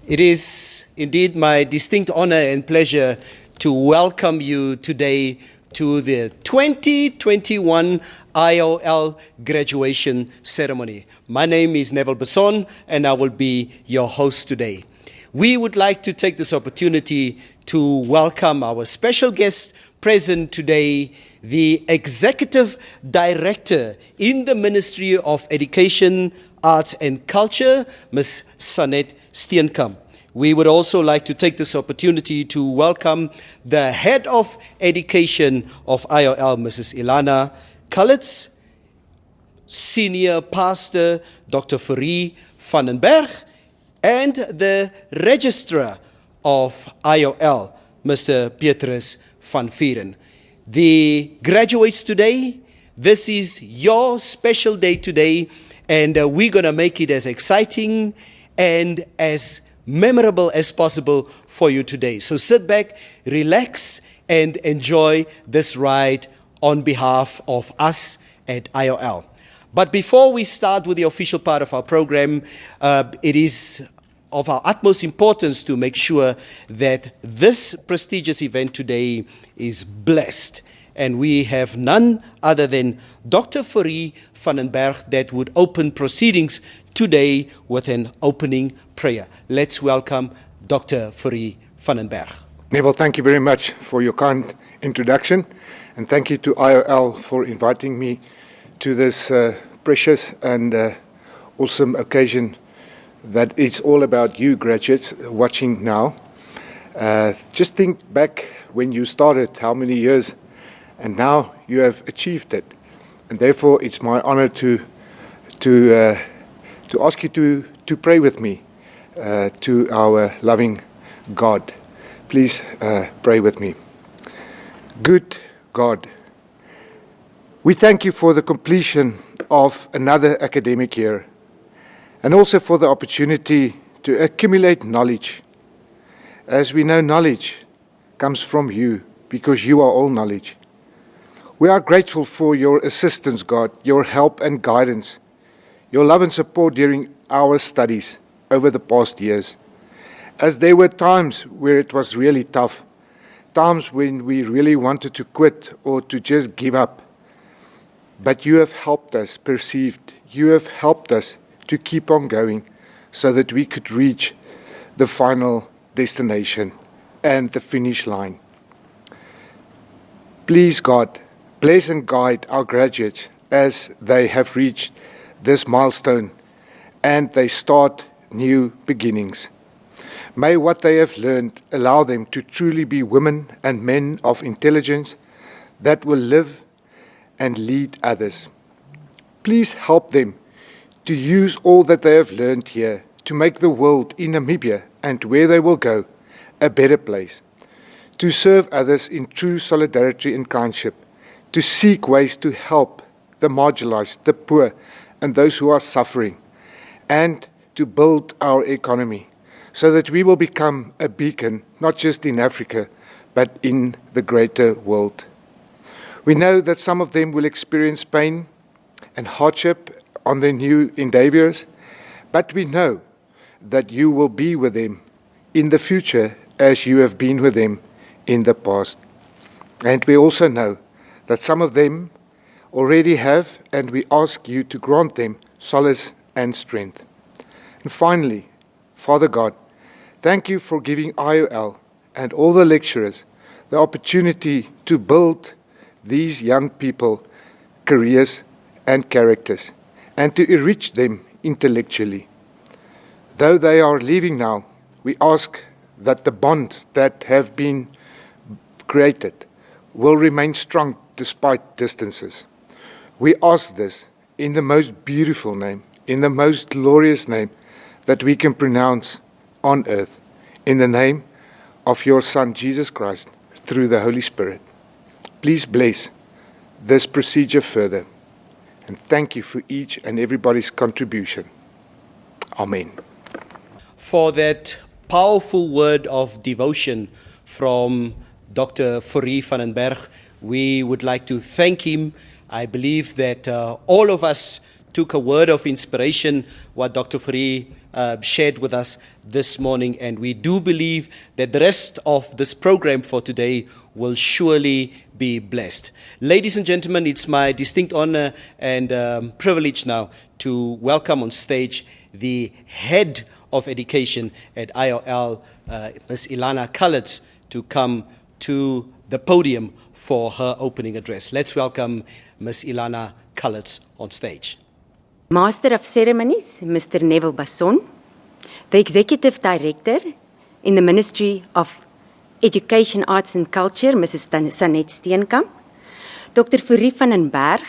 It is indeed my distinct honor and pleasure to welcome you today to the 2021 IOL Graduation Ceremony. My name is Neville Besson and I will be your host today. We would like to take this opportunity to welcome our special guest present today, the Executive Director in the Ministry of Education, Arts and Culture, Ms. Sanet Steenkamp. We would also like to take this opportunity to welcome the Head of Education of IOL, Mrs. Ilana Kalitz, Senior Pastor Dr. Fourie van den Berg, and the Registrar of IOL, Mr. Petrus van Vieren. The graduates today, this is your special day today, and we're going to make it as exciting and as memorable as possible for you today. So sit back, relax, and enjoy this ride on behalf of us at IOL. But before we start with the official part of our program, it is of our utmost importance to make sure that this prestigious event today is blessed. And we have none other than Dr. Fourie van den Berg that would open proceedings today with an opening prayer. Let's welcome Dr. Fourie van den Berg. Neville, thank you very much for your kind introduction, and thank you to IOL for inviting me to this precious and awesome occasion that is all about you graduates watching now. Just think back when you started, how many years, and now you have achieved it. And therefore it's my honor to ask you to pray with me to our loving God. Please pray with me. Good God, we thank you for the completion of another academic year, and also for the opportunity to accumulate knowledge. As we know, knowledge comes from you, because you are all knowledge. We are grateful for your assistance, God, your help and guidance, your love and support during our studies over the past years. As there were times where it was really tough, times when we really wanted to quit or to just give up. But you have helped us perceive, you have helped us to keep on going so that we could reach the final destination and the finish line. Please, God, bless and guide our graduates as they have reached this milestone and they start new beginnings. May what they have learned allow them to truly be women and men of intelligence that will live and lead others. Please help them to use all that they have learned here to make the world in Namibia and where they will go a better place, to serve others in true solidarity and kindship, to seek ways to help the marginalized, the poor, and those who are suffering, and to build our economy so that we will become a beacon, not just in Africa, but in the greater world. We know that some of them will experience pain and hardship on their new endeavors, but we know that you will be with them in the future as you have been with them in the past. And we also know that some of them already have, and we ask you to grant them solace and strength. And finally, Father God, thank you for giving IOL and all the lecturers the opportunity to build these young people careers and characters, and to enrich them intellectually. Though they are leaving now, we ask that the bonds that have been created will remain strong despite distances. We ask this in the most beautiful name, in the most glorious name that we can pronounce on earth, in the name of your Son, Jesus Christ, through the Holy Spirit. Please bless this procedure further, and thank you for each and everybody's contribution. Amen. For that powerful word of devotion from Dr. Fourie van den Berg, we would like to thank him. I believe that all of us took a word of inspiration, what Dr. Fourie shared with us this morning, and we do believe that the rest of this program for today will surely be blessed. Ladies and gentlemen, it's my distinct honor and privilege now to welcome on stage the head of education at IOL, Ms. Ilana Calitz, to come to the podium for her opening address. Let's welcome Ms. Ilana Calitz on stage. Master of Ceremonies, Mr. Neville Basson, the Executive Director in the Ministry of Education, Arts and Culture, Mrs. Sanet Steenkamp, Dr. Fourie van den Berg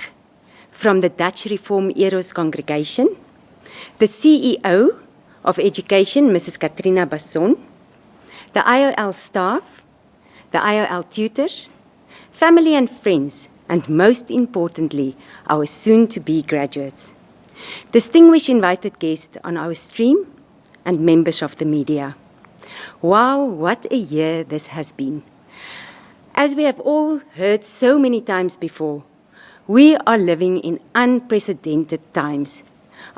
from the Dutch Reform Eros Congregation, the CEO of Education, Mrs. Katrina Basson, the IOL staff, the IOL tutors, family and friends, and most importantly, our soon-to-be graduates. Distinguished invited guests on our stream and members of the media. Wow, what a year this has been. As we have all heard so many times before, we are living in unprecedented times.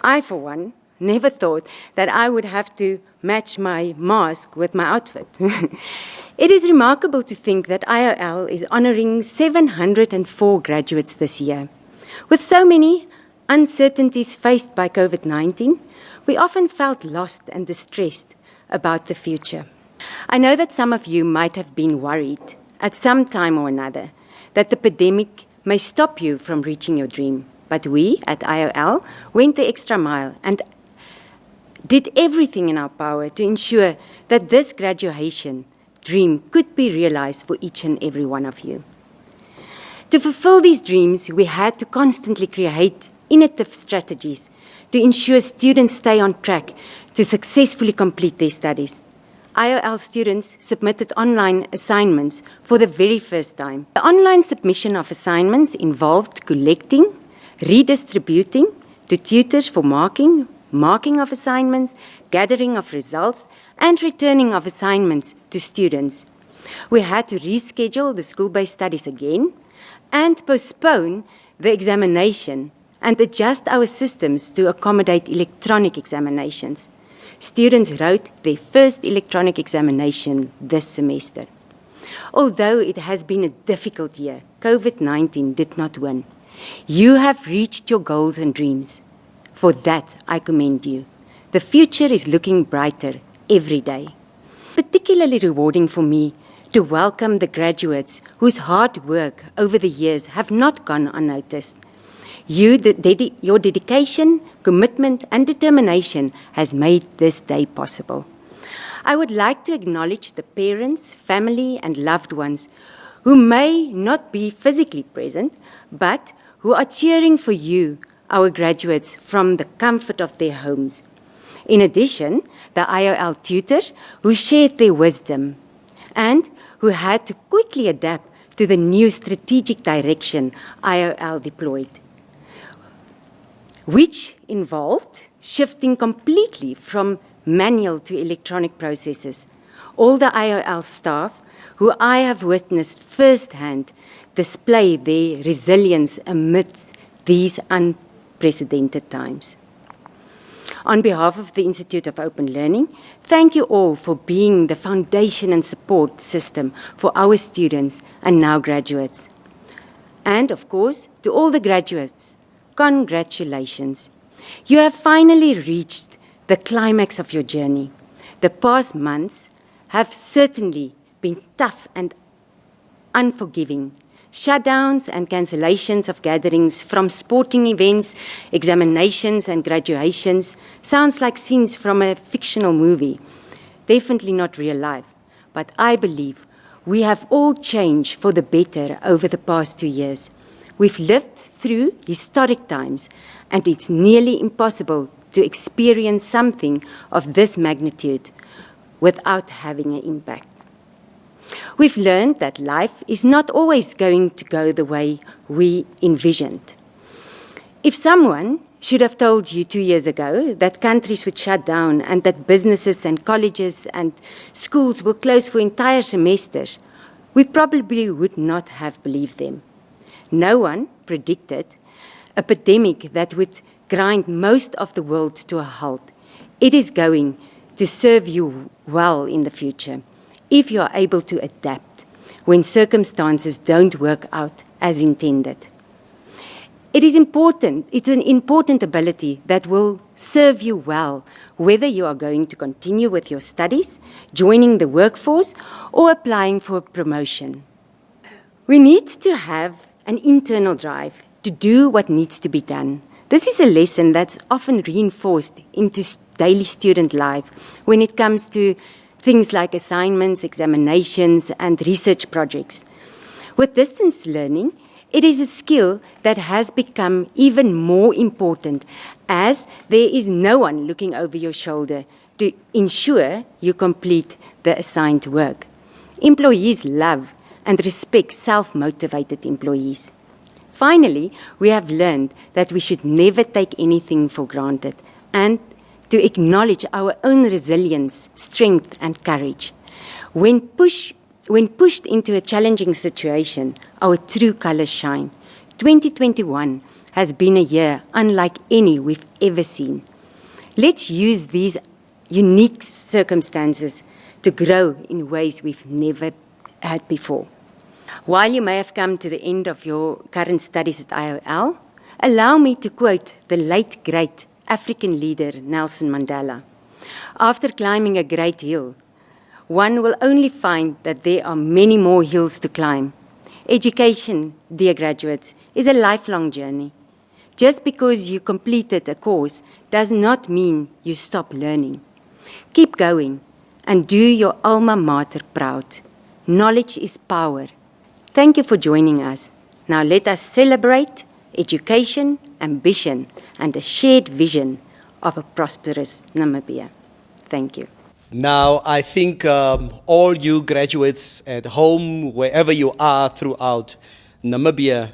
I, for one, never thought that I would have to match my mask with my outfit. It is remarkable to think that IOL is honoring 704 graduates this year. With so many uncertainties faced by COVID-19, we often felt lost and distressed about the future. I know that some of you might have been worried at some time or another that the pandemic may stop you from reaching your dream. But we at IOL went the extra mile and did everything in our power to ensure that this graduation dream could be realized for each and every one of you. To fulfill these dreams, we had to constantly create innovative strategies to ensure students stay on track to successfully complete their studies. IOL students submitted online assignments for the very first time. The online submission of assignments involved collecting, redistributing to tutors for marking of assignments, gathering of results, and returning of assignments to students. We had to reschedule the school-based studies again and postpone the examination and adjust our systems to accommodate electronic examinations. Students wrote their first electronic examination this semester. Although it has been a difficult year, COVID-19 did not win. You have reached your goals and dreams. For that, I commend you. The future is looking brighter every day. Particularly rewarding for me to welcome the graduates whose hard work over the years have not gone unnoticed. Your dedication, commitment, and determination has made this day possible. I would like to acknowledge the parents, family, and loved ones who may not be physically present, but who are cheering for you, our graduates, from the comfort of their homes. In addition, the IOL tutors who shared their wisdom and who had to quickly adapt to the new strategic direction IOL deployed, which involved shifting completely from manual to electronic processes. All the IOL staff who I have witnessed firsthand display their resilience amidst these unprecedented times. On behalf of the Institute of Open Learning, thank you all for being the foundation and support system for our students and now graduates. And of course, to all the graduates, congratulations. You have finally reached the climax of your journey. The past months have certainly been tough and unforgiving. Shutdowns and cancellations of gatherings from sporting events, examinations and graduations sounds like scenes from a fictional movie. Definitely not real life. But I believe we have all changed for the better over the past 2 years. We've lived through historic times, and it's nearly impossible to experience something of this magnitude without having an impact. We've learned that life is not always going to go the way we envisioned. If someone should have told you 2 years ago that countries would shut down and that businesses and colleges and schools will close for entire semesters, we probably would not have believed them. No one predicted a pandemic that would grind most of the world to a halt. It is going to serve you well in the future if you are able to adapt when circumstances don't work out as intended. It is important, it's an important ability that will serve you well, whether you are going to continue with your studies, joining the workforce, or applying for a promotion. We need to have an internal drive to do what needs to be done. This is a lesson that's often reinforced into daily student life when it comes to things like assignments, examinations, and research projects. With distance learning, it is a skill that has become even more important as there is no one looking over your shoulder to ensure you complete the assigned work. Employees love and respect self-motivated employees. Finally, we have learned that we should never take anything for granted and to acknowledge our own resilience, strength, and courage. When pushed into a challenging situation, our true colors shine. 2021 has been a year unlike any we've ever seen. Let's use these unique circumstances to grow in ways we've never had before. While you may have come to the end of your current studies at IOL, allow me to quote the late great African leader Nelson Mandela. After climbing a great hill, one will only find that there are many more hills to climb. Education, dear graduates, is a lifelong journey. Just because you completed a course does not mean you stop learning. Keep going and do your alma mater proud. Knowledge is power. Thank you for joining us. Now let us celebrate education, ambition, and the shared vision of a prosperous Namibia. Thank you. Now, I think all you graduates at home, wherever you are throughout Namibia,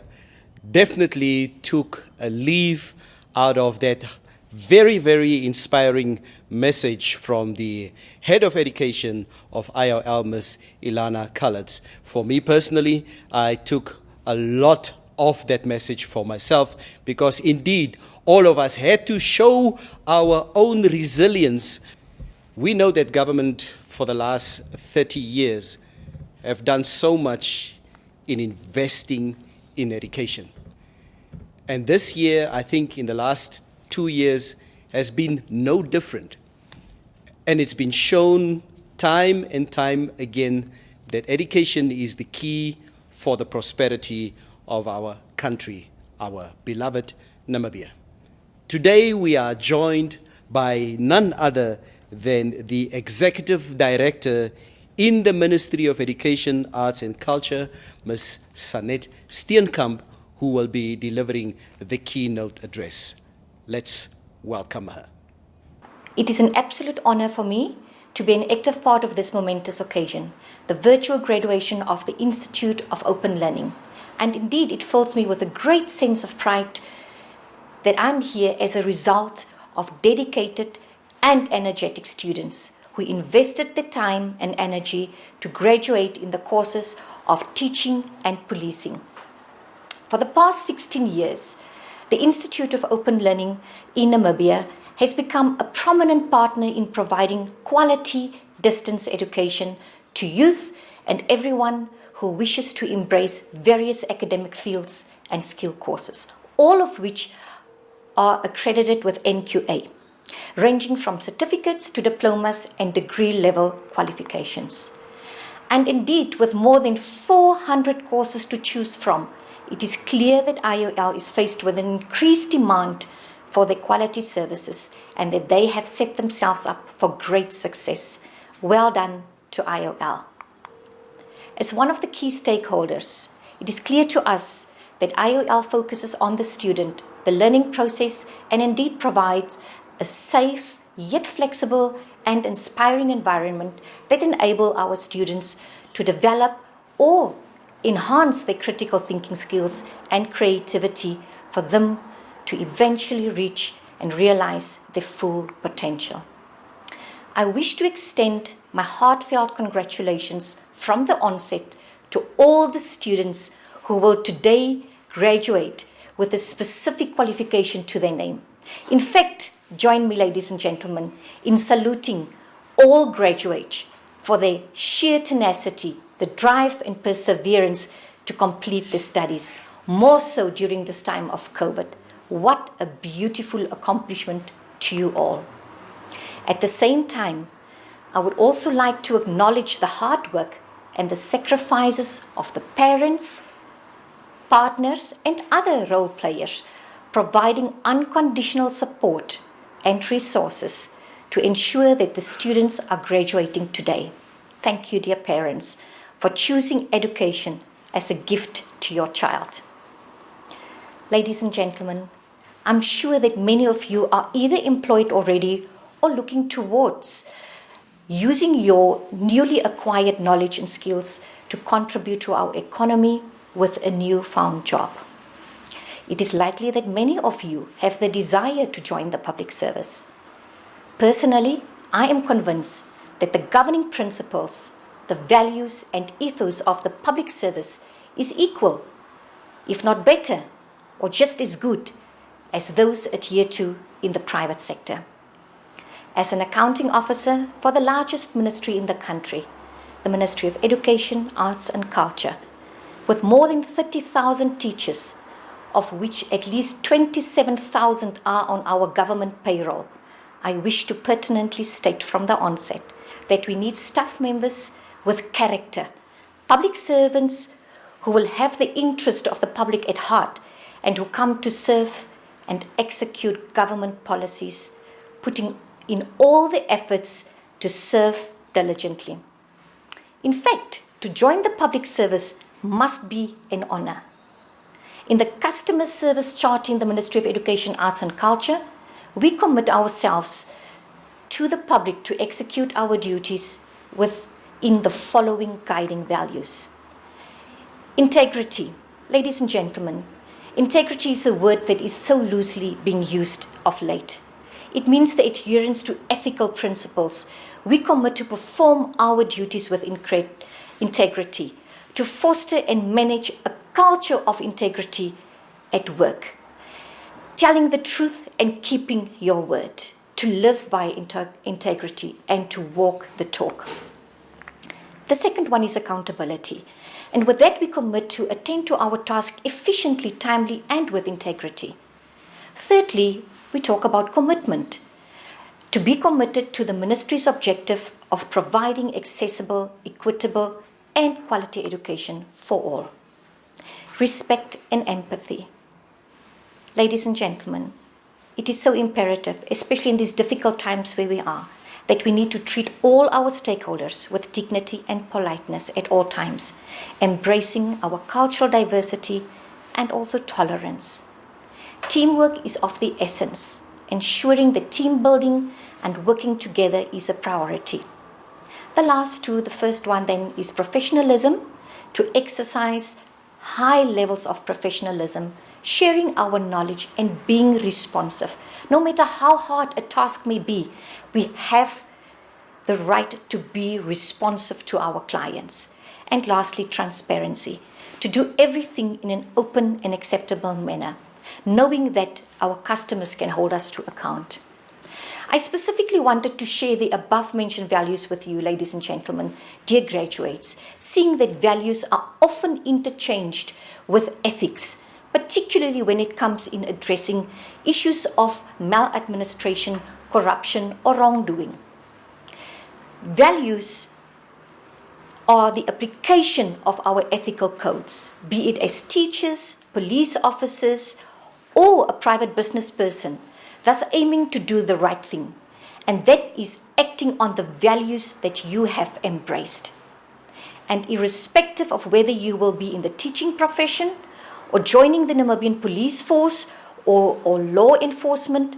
definitely took a leaf out of that very, very inspiring message from the head of education of IOL, Ms. Ilana Calitz. For me personally, I took a lot of that message for myself because indeed all of us had to show our own resilience. We know that government for the last 30 years have done so much in investing in education. And this year, I think in the last 2 years, has been no different. And it's been shown time and time again that education is the key for the prosperity of our country, our beloved Namibia. Today we are joined by none other than the Executive Director in the Ministry of Education, Arts and Culture, Ms. Sanet Steenkamp, who will be delivering the keynote address. Let's welcome her. It is an absolute honor for me to be an active part of this momentous occasion, the virtual graduation of the Institute of Open Learning. And indeed, it fills me with a great sense of pride that I'm here as a result of dedicated and energetic students who invested the time and energy to graduate in the courses of teaching and policing. For the past 16 years, the Institute of Open Learning in Namibia has become a prominent partner in providing quality distance education to youth and everyone who wishes to embrace various academic fields and skill courses, all of which are accredited with NQA, ranging from certificates to diplomas and degree-level qualifications. And indeed, with more than 400 courses to choose from, it is clear that IOL is faced with an increased demand for their quality services and that they have set themselves up for great success. Well done to IOL. As one of the key stakeholders, it is clear to us that IOL focuses on the student, the learning process, and indeed provides a safe yet flexible and inspiring environment that enable our students to develop or enhance their critical thinking skills and creativity for them to eventually reach and realize their full potential. I wish to extend my heartfelt congratulations from the onset to all the students who will today graduate with a specific qualification to their name. In fact, join me, ladies and gentlemen, in saluting all graduates for their sheer tenacity, the drive and perseverance to complete their studies, more so during this time of COVID. What a beautiful accomplishment to you all. At the same time, I would also like to acknowledge the hard work and the sacrifices of the parents, partners, and other role players, providing unconditional support and resources to ensure that the students are graduating today. Thank you, dear parents, for choosing education as a gift to your child. Ladies and gentlemen, I'm sure that many of you are either employed already or looking towards using your newly acquired knowledge and skills to contribute to our economy with a newfound job. It is likely that many of you have the desire to join the public service. Personally, I am convinced that the governing principles, the values and ethos of the public service is equal, if not better, or just as good as those adhered to in the private sector. As an accounting officer for the largest ministry in the country, the Ministry of Education, Arts and Culture, with more than 30,000 teachers, of which at least 27,000 are on our government payroll, I wish to pertinently state from the onset that we need staff members with character, public servants who will have the interest of the public at heart and who come to serve and execute government policies, putting in all the efforts to serve diligently. In fact, to join the public service must be an honor. In the Customer Service Charter in the Ministry of Education, Arts and Culture, we commit ourselves to the public to execute our duties within the following guiding values. Integrity. Ladies and gentlemen, integrity is a word that is so loosely being used of late. It means the adherence to ethical principles. We commit to perform our duties with integrity, to foster and manage a culture of integrity at work, telling the truth and keeping your word, to live by integrity and to walk the talk. The second one is accountability. And with that, we commit to attend to our task efficiently, timely, and with integrity. Thirdly, we talk about commitment. To be committed to the ministry's objective of providing accessible, equitable, and quality education for all. Respect and empathy. Ladies and gentlemen, it is so imperative, especially in these difficult times where we are, that we need to treat all our stakeholders with dignity and politeness at all times, embracing our cultural diversity and also tolerance. Teamwork is of the essence, ensuring that team building and working together is a priority. The last two, the first one then is professionalism, to exercise high levels of professionalism, sharing our knowledge and being responsive. No matter how hard a task may be, we have the right to be responsive to our clients. And lastly, transparency, to do everything in an open and acceptable manner, knowing that our customers can hold us to account. I specifically wanted to share the above-mentioned values with you, ladies and gentlemen, dear graduates, seeing that values are often interchanged with ethics, particularly when it comes in addressing issues of maladministration, corruption, or wrongdoing. Values are the application of our ethical codes, be it as teachers, police officers, or a private business person, thus aiming to do the right thing. And that is acting on the values that you have embraced. And irrespective of whether you will be in the teaching profession or joining the Namibian police force or law enforcement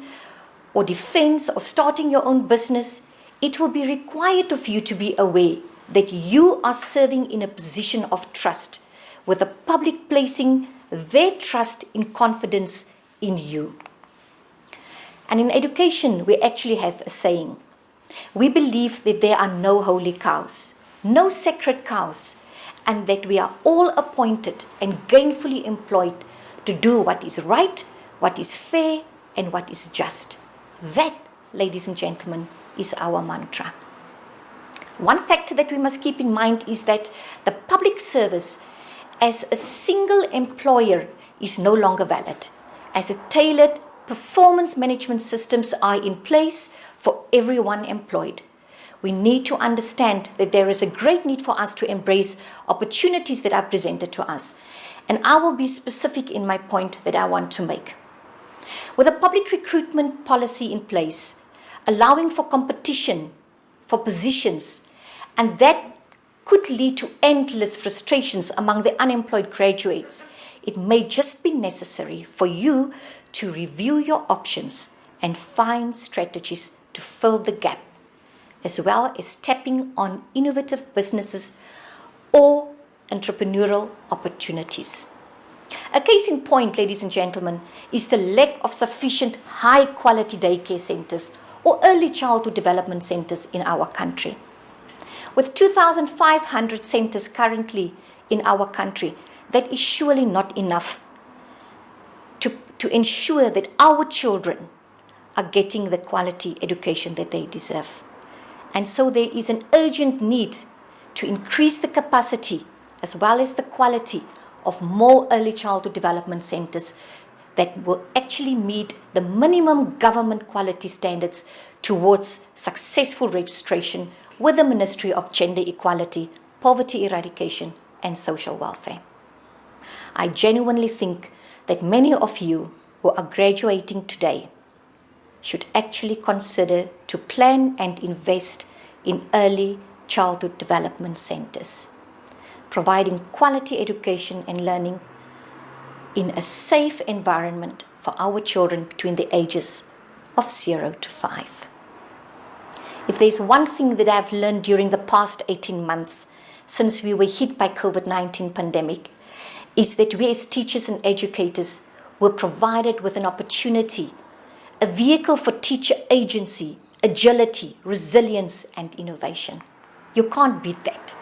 or defense or starting your own business, it will be required of you to be aware that you are serving in a position of trust, with the public placing their trust and confidence in you. And in education, we actually have a saying. We believe that there are no holy cows, no sacred cows, and that we are all appointed and gainfully employed to do what is right, what is fair, and what is just. That, ladies and gentlemen, is our mantra. One factor that we must keep in mind is that the public service as a single employer is no longer valid, as a tailored performance management systems are in place for everyone employed. We need to understand that there is a great need for us to embrace opportunities that are presented to us. And I will be specific in my point that I want to make. With a public recruitment policy in place, allowing for competition for positions, and that could lead to endless frustrations among the unemployed graduates, it may just be necessary for you to review your options and find strategies to fill the gap, as well as tapping on innovative businesses or entrepreneurial opportunities. A case in point, ladies and gentlemen, is the lack of sufficient high-quality daycare centers or early childhood development centers in our country. With 2,500 centers currently in our country, that is surely not enough to ensure that our children are getting the quality education that they deserve. And so there is an urgent need to increase the capacity as well as the quality of more early childhood development centers that will actually meet the minimum government quality standards towards successful registration with the Ministry of Gender Equality, Poverty Eradication and Social Welfare. I genuinely think that many of you who are graduating today should actually consider to plan and invest in early childhood development centers, providing quality education and learning in a safe environment for our children between the ages of 0 to 5. If there's one thing that I've learned during the past 18 months since we were hit by COVID-19 pandemic, is that we as teachers and educators were provided with an opportunity, a vehicle for teacher agency, agility, resilience, and innovation. You can't beat that.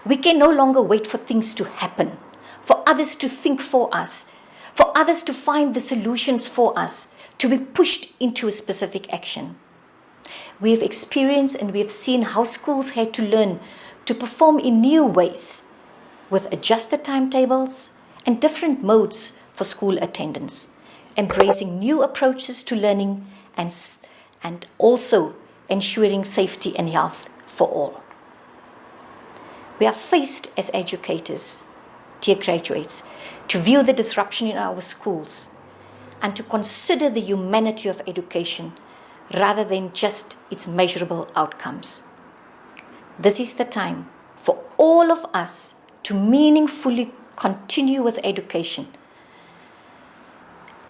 We can no longer wait for things to happen, for others to think for us, for others to find the solutions for us, to be pushed into a specific action. We have experienced and we have seen how schools had to learn to perform in new ways with adjusted timetables and different modes for school attendance, embracing new approaches to learning and also ensuring safety and health for all. We are faced as educators, dear graduates, to view the disruption in our schools and to consider the humanity of education rather than just its measurable outcomes. This is the time for all of us to meaningfully continue with education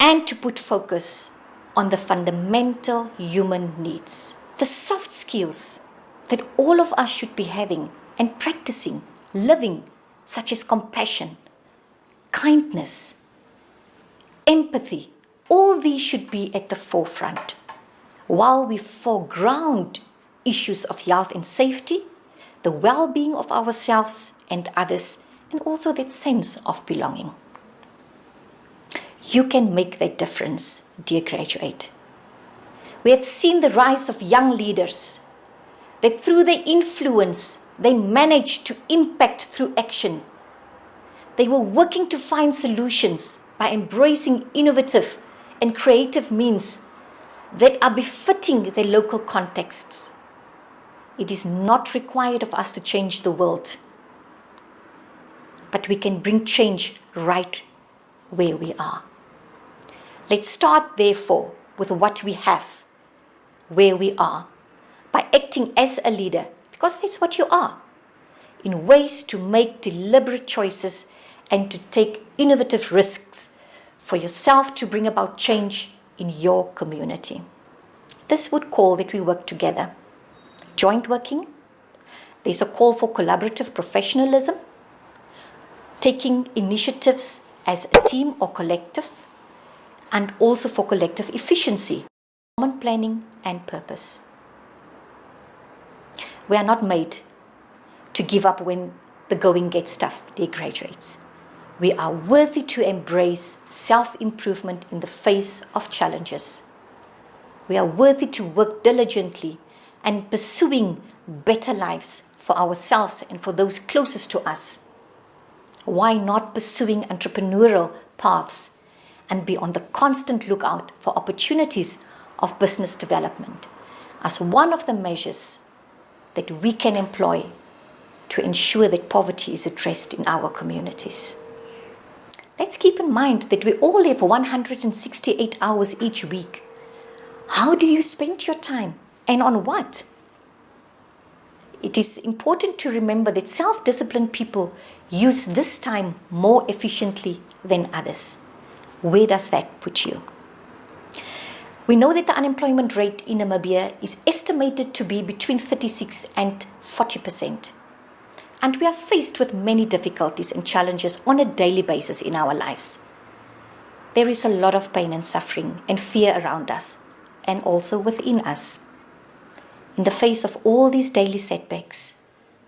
and to put focus on the fundamental human needs, the soft skills that all of us should be having and practicing, living, such as compassion, kindness, empathy. All these should be at the forefront, while we foreground issues of health and safety, the well-being of ourselves and others, and also that sense of belonging. You can make that difference, dear graduate. We have seen the rise of young leaders, that through their influence, they managed to impact through action. They were working to find solutions by embracing innovative and creative means that are befitting their local contexts. It is not required of us to change the world, but we can bring change right where we are. Let's start, therefore, with what we have, where we are, by acting as a leader, because that's what you are, in ways to make deliberate choices and to take innovative risks for yourself to bring about change in your community. This would call that we work together. Joint working. There's a call for collaborative professionalism, taking initiatives as a team or collective, and also for collective efficiency, common planning and purpose. We are not made to give up when the going gets tough, dear graduates. We are worthy to embrace self-improvement in the face of challenges. We are worthy to work diligently and pursuing better lives for ourselves and for those closest to us. Why not pursuing entrepreneurial paths and be on the constant lookout for opportunities of business development as one of the measures that we can employ to ensure that poverty is addressed in our communities. Let's keep in mind that we all have 168 hours each week. How do you spend your time and on what? It is important to remember that self-disciplined people use this time more efficiently than others. Where does that put you? We know that the unemployment rate in Namibia is estimated to be between 36 and 40%. And we are faced with many difficulties and challenges on a daily basis in our lives. There is a lot of pain and suffering and fear around us, and also within us. In the face of all these daily setbacks,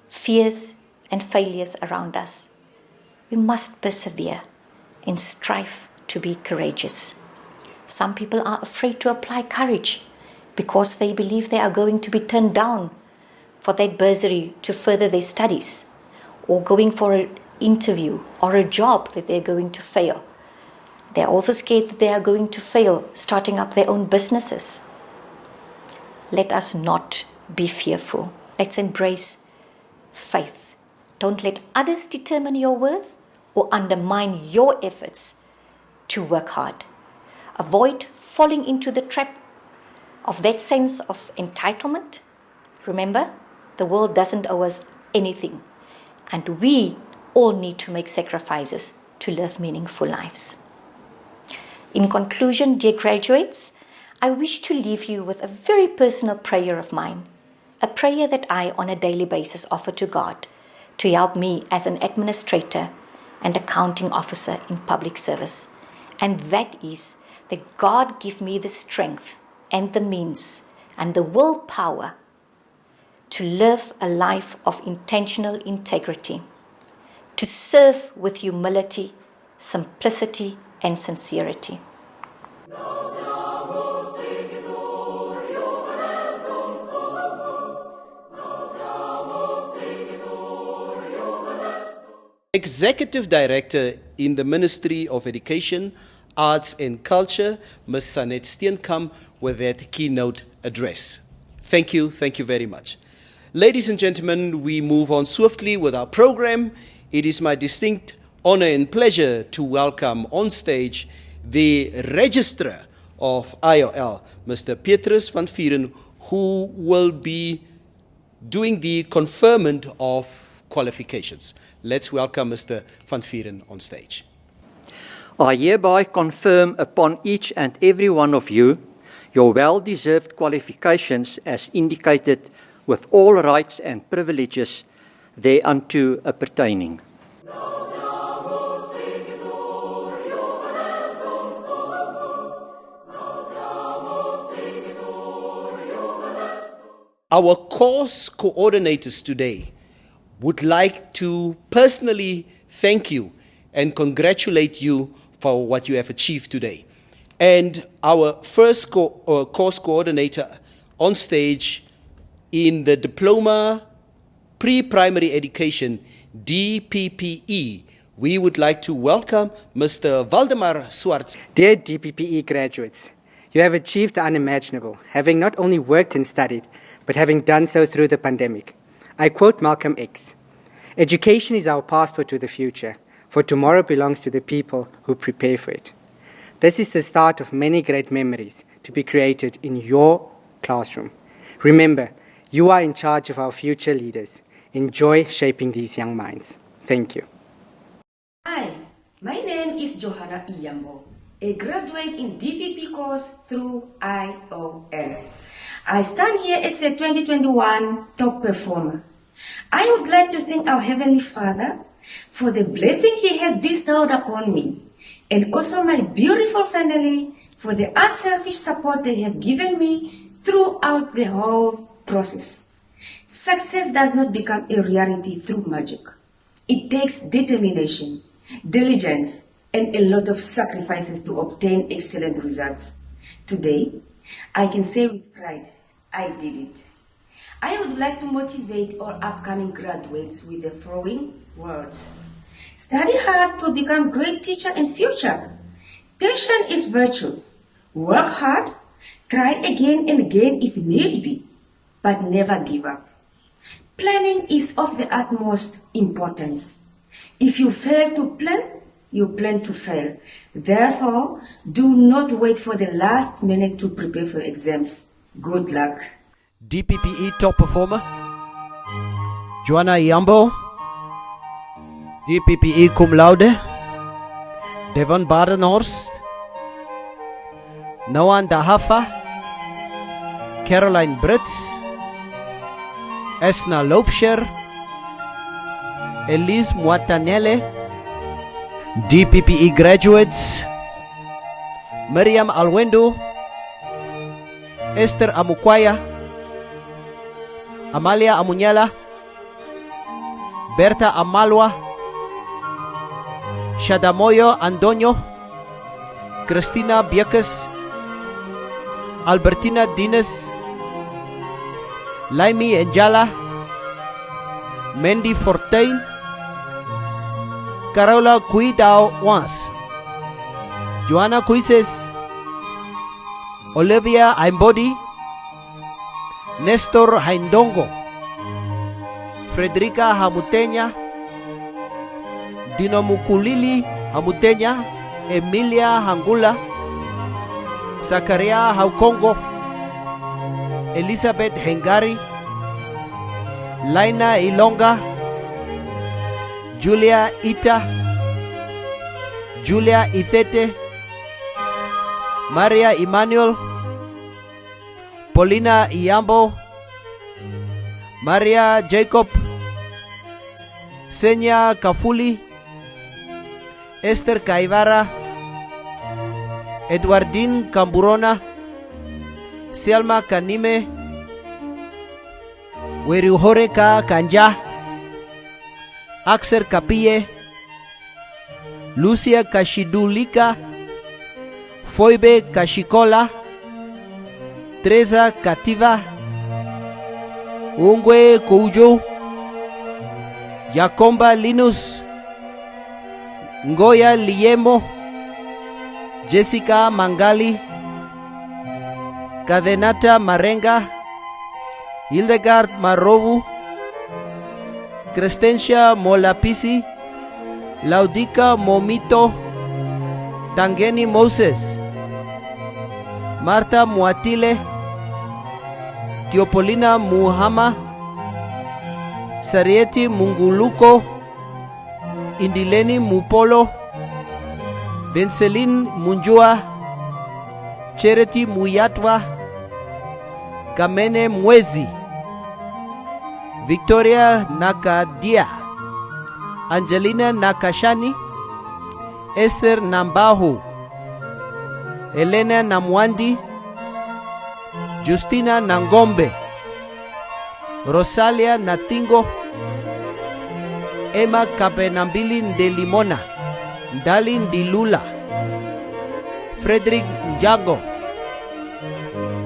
fears and failures around us, we must persevere and strive to be courageous. Some people are afraid to apply courage because they believe they are going to be turned down for that bursary to further their studies, or going for an interview or a job that they're going to fail. They're also scared that they are going to fail starting up their own businesses. Let us not be fearful. Let's embrace faith. Don't let others determine your worth or undermine your efforts to work hard. Avoid falling into the trap of that sense of entitlement. Remember, the world doesn't owe us anything, and we all need to make sacrifices to live meaningful lives. In conclusion, dear graduates, I wish to leave you with a very personal prayer of mine, a prayer that I on a daily basis offer to God to help me as an administrator and accounting officer in public service. And that is that God give me the strength and the means and the willpower to live a life of intentional integrity, to serve with humility, simplicity, and sincerity. Executive Director in the Ministry of Education, Arts and Culture, Ms. Sanet Steenkamp, with that keynote address. Thank you very much. Ladies and gentlemen, we move on swiftly with our program. It is my distinct honor and pleasure to welcome on stage the Registrar of IOL, Mr. Petrus van Vieren, who will be doing the conferment of qualifications. Let's welcome Mr. van Vieren on stage. I hereby confirm upon each and every one of you your well-deserved qualifications as indicated with all rights and privileges thereunto appertaining. Our course coordinators today would like to personally thank you and congratulate you for what you have achieved today. And our first course coordinator on stage in the Diploma Pre-Primary Education, DPPE, we would like to welcome Mr. Waldemar Swartz. Dear DPPE graduates, you have achieved the unimaginable, having not only worked and studied, but having done so through the pandemic. I quote Malcolm X, "Education is our passport to the future, for tomorrow belongs to the people who prepare for it." This is the start of many great memories to be created in your classroom. Remember, you are in charge of our future leaders. Enjoy shaping these young minds. Thank you. Hi, my name is Johanna Iyambo, a graduate in DPP course through IOL. I stand here as a 2021 top performer. I would like to thank our Heavenly Father for the blessing He has bestowed upon me, and also my beautiful family for the unselfish support they have given me throughout the whole process. Success does not become a reality through magic. It takes determination, diligence, and a lot of sacrifices to obtain excellent results. Today, I can say with pride, I did it. I would like to motivate all upcoming graduates with the following words. Study hard to become great teacher in future. Patience is virtue. Work hard, try again and again if need be, but never give up. Planning is of the utmost importance. If you fail to plan, you plan to fail. Therefore, do not wait for the last minute to prepare for exams. Good luck. DPPE top performer, Joanna Iambo. DPPE cum laude, Devon Badenhorst, Noan Dahafa, Caroline Brits, Esna Loopscher, Elise Mwatanele. DPPE graduates, Miriam Alwendo, Esther Amukwaya, Amalia Amunyala, Berta Amalwa, Shadamoyo Andonio, Christina Biekus, Albertina Dinas, Laimi Enjala, Mandy Fortuin, Carola Cuidao Wans, Joanna Cuises, Olivia Aimbodi, Nestor Haindongo, Frederica Hamutenya, Dinomukulili Hamutenya, Emilia Hangula, Zakaria Haukongo, Elizabeth Hengari, Laina Ilonga, Julia Ita, Julia Ithete, Maria Emmanuel, Paulina Iambo, Maria Jacob, Senya Kafuli, Esther Kaivara, Edwardine Camburona, Selma Kanime, Weriuhoreka Kanja, Axer Kapie, Lucia Kashidulika, Foibe Kashikola, Teresa Kativa, Ungwe Koujo, Yakomba Linus, Ngoya Liemo, Jessica Mangali, Cadenata Marenga, Hildegard Marovu, Crescencia Molapisi, Laudica Momito, Tangeni Moses, Marta Muatile, Teopolina Muhama, Sarieti Munguluko, Indileni Mupolo, Benselin Munjua, Charity Muyatwa, Kamene Mwezi, Victoria Nakadia, Angelina Nakashani, Esther Nambahu, Elena Namwandi, Justina Nangombe, Rosalia Natingo, Emma Kapenambili Ndelimona, Dalin Dilula, Frederick Njago,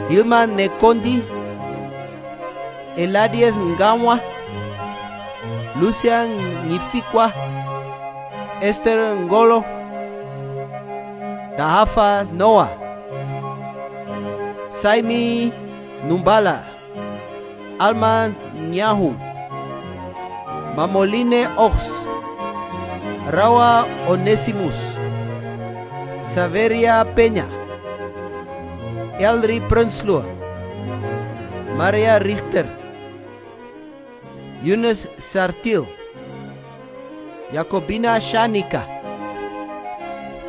Hilma Nekondi, Eladies Ngamwa, Lucia Nyifikwa, Esther Ngolo, Dahafa Noah, Saimi Numbala, Alma Nyahu, Mamoline Ox, Rawa Onesimus, Saveria Peña, Eldri Prinsloo, Maria Richter, Yunus Sartil, Jacobina Shanika,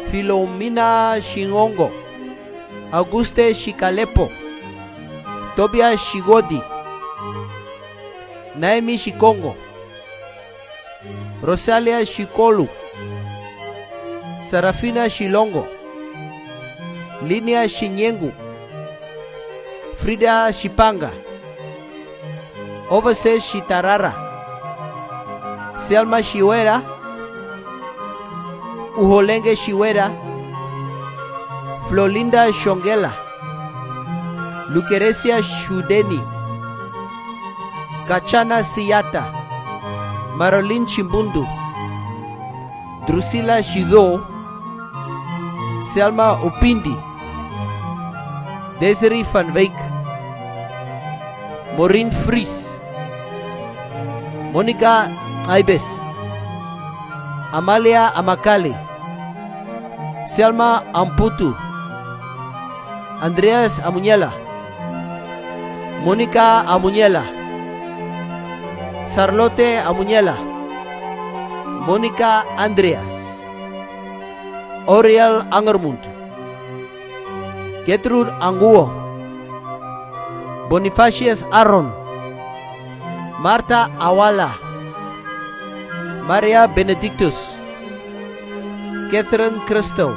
Filomena Shingongo, Auguste Shikalepo, Tobia Shigodi, Naomi Shikongo, Rosalia Shikolu, Sarafina Shilongo, Linia Shinyengu, Frida Shipanga, Ovase Shitarara, Selma Shiwera, Uholenge Shiwera, Flolinda Shongela, Lucrecia Shudeni, Kachana Siyata, Marolin Chimbundu, Drusilla Shido, Selma Opindi, Desiree van Wyk, Maureen Vries, Monica Aibes, Amalia Amakali, Selma Amputu, Andreas Amuñela, Mónica Amuñela, Charlotte Amuñela, Mónica Andreas, Oriel Angermund, Gertrude Anguo, Bonifacius Aaron, Marta Awala, Maria Benedictus, Catherine Christo,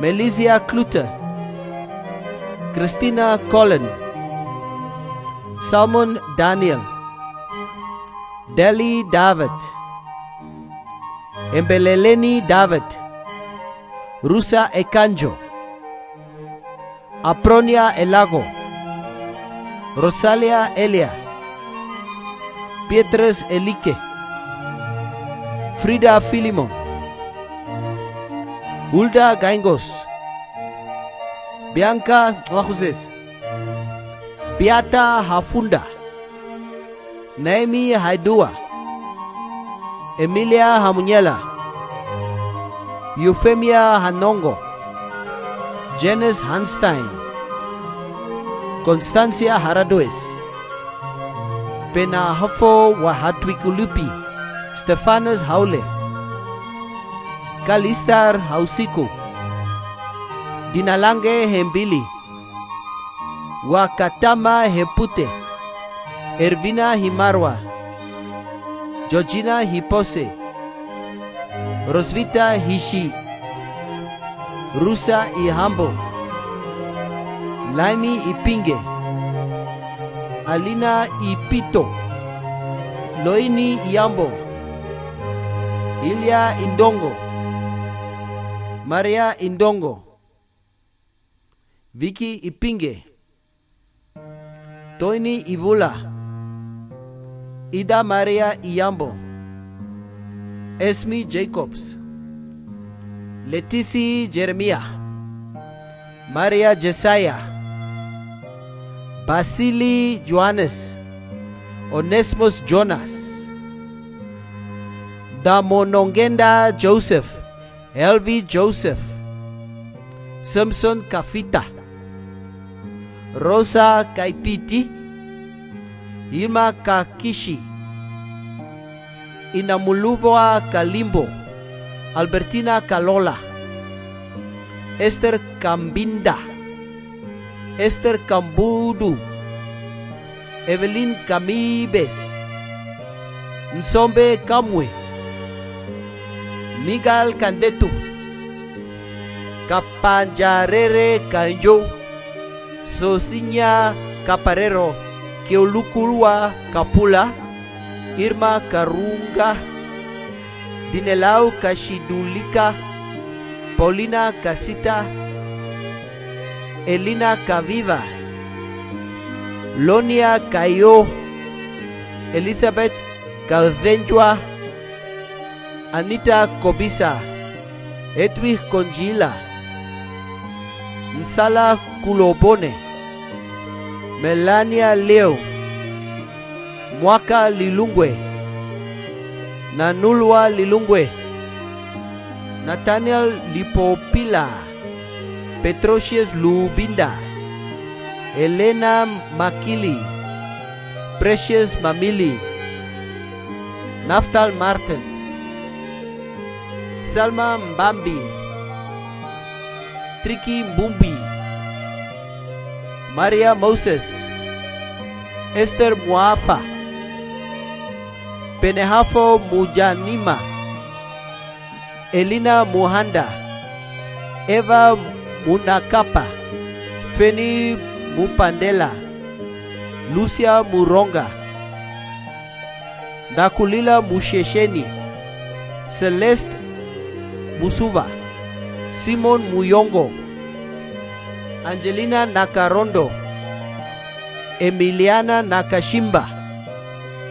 Melisia Klute, Christina Colin, Salmon Daniel, Deli David, Embeleleni David, Rusa Ekanjo, Apronia Elago, Rosalia Elia, Pietres Elike, Frida Filimon, Hulda Gaingos, Bianca Wahuzes, Beata Hafunda, Naomi Haidua, Emilia Hamuñela, Euphemia Hanongo, Janice Hanstein, Constancia Haradoes, Pena Hafo Wahatwikulupi, Stephanus Haule, Kalistar Hausiku, Dinalange Hembili, Wakatama Hepute, Ervina Himarwa, Georgina Hipose, Rosvita Hishi, Rusa Ihambo, Laimi Ipinge, Alina Ipito, Loini Iambo, Ilia Indongo, Maria Indongo, Vicky Ipinge, Toini Ivula, Ida Maria Iambo, Esme Jacobs, Leticia Jeremiah, Maria Jesiah, Basili Johannes, Onesmus Jonas, Damonongenda Joseph, Elvi Joseph, Simpson Kafita, Rosa Kaipiti, Irma Kakishi, Inamuluvwa Kalimbo, Albertina Kalola, Esther Kambinda, Esther Kambudu, Evelyn Kamibes, Nsombe Kamwe, Miguel Kandetu, Kapanjarere Kanjo, Sosinya Kaparero, Keolukulwa Kapula, Irma Karunga, Dinelau Kashidulika, Paulina Casita, Elina Kaviva, Lonia Kayo, Elizabeth Calvenjua, Anita Kobisa, Edwig Conjila, Nsala Kulobone, Melania Leo, Mwaka Lilungwe, Nanulwa Lilungwe, Nathaniel Lipopila, Petrosius Lubinda, Elena Makili, Precious Mamili, Naftal Martin, Salma Mbambi, Triki Mbumbi, Maria Moses, Esther Muafa, Penehafo Mujanima, Elina Muhanda, Eva Munakapa, Feni Mupandela, Lucia Muronga, Dakulila Mushesheni, Celeste Musuva, Simon Muyongo, Angelina Nakarondo, Emiliana Nakashimba,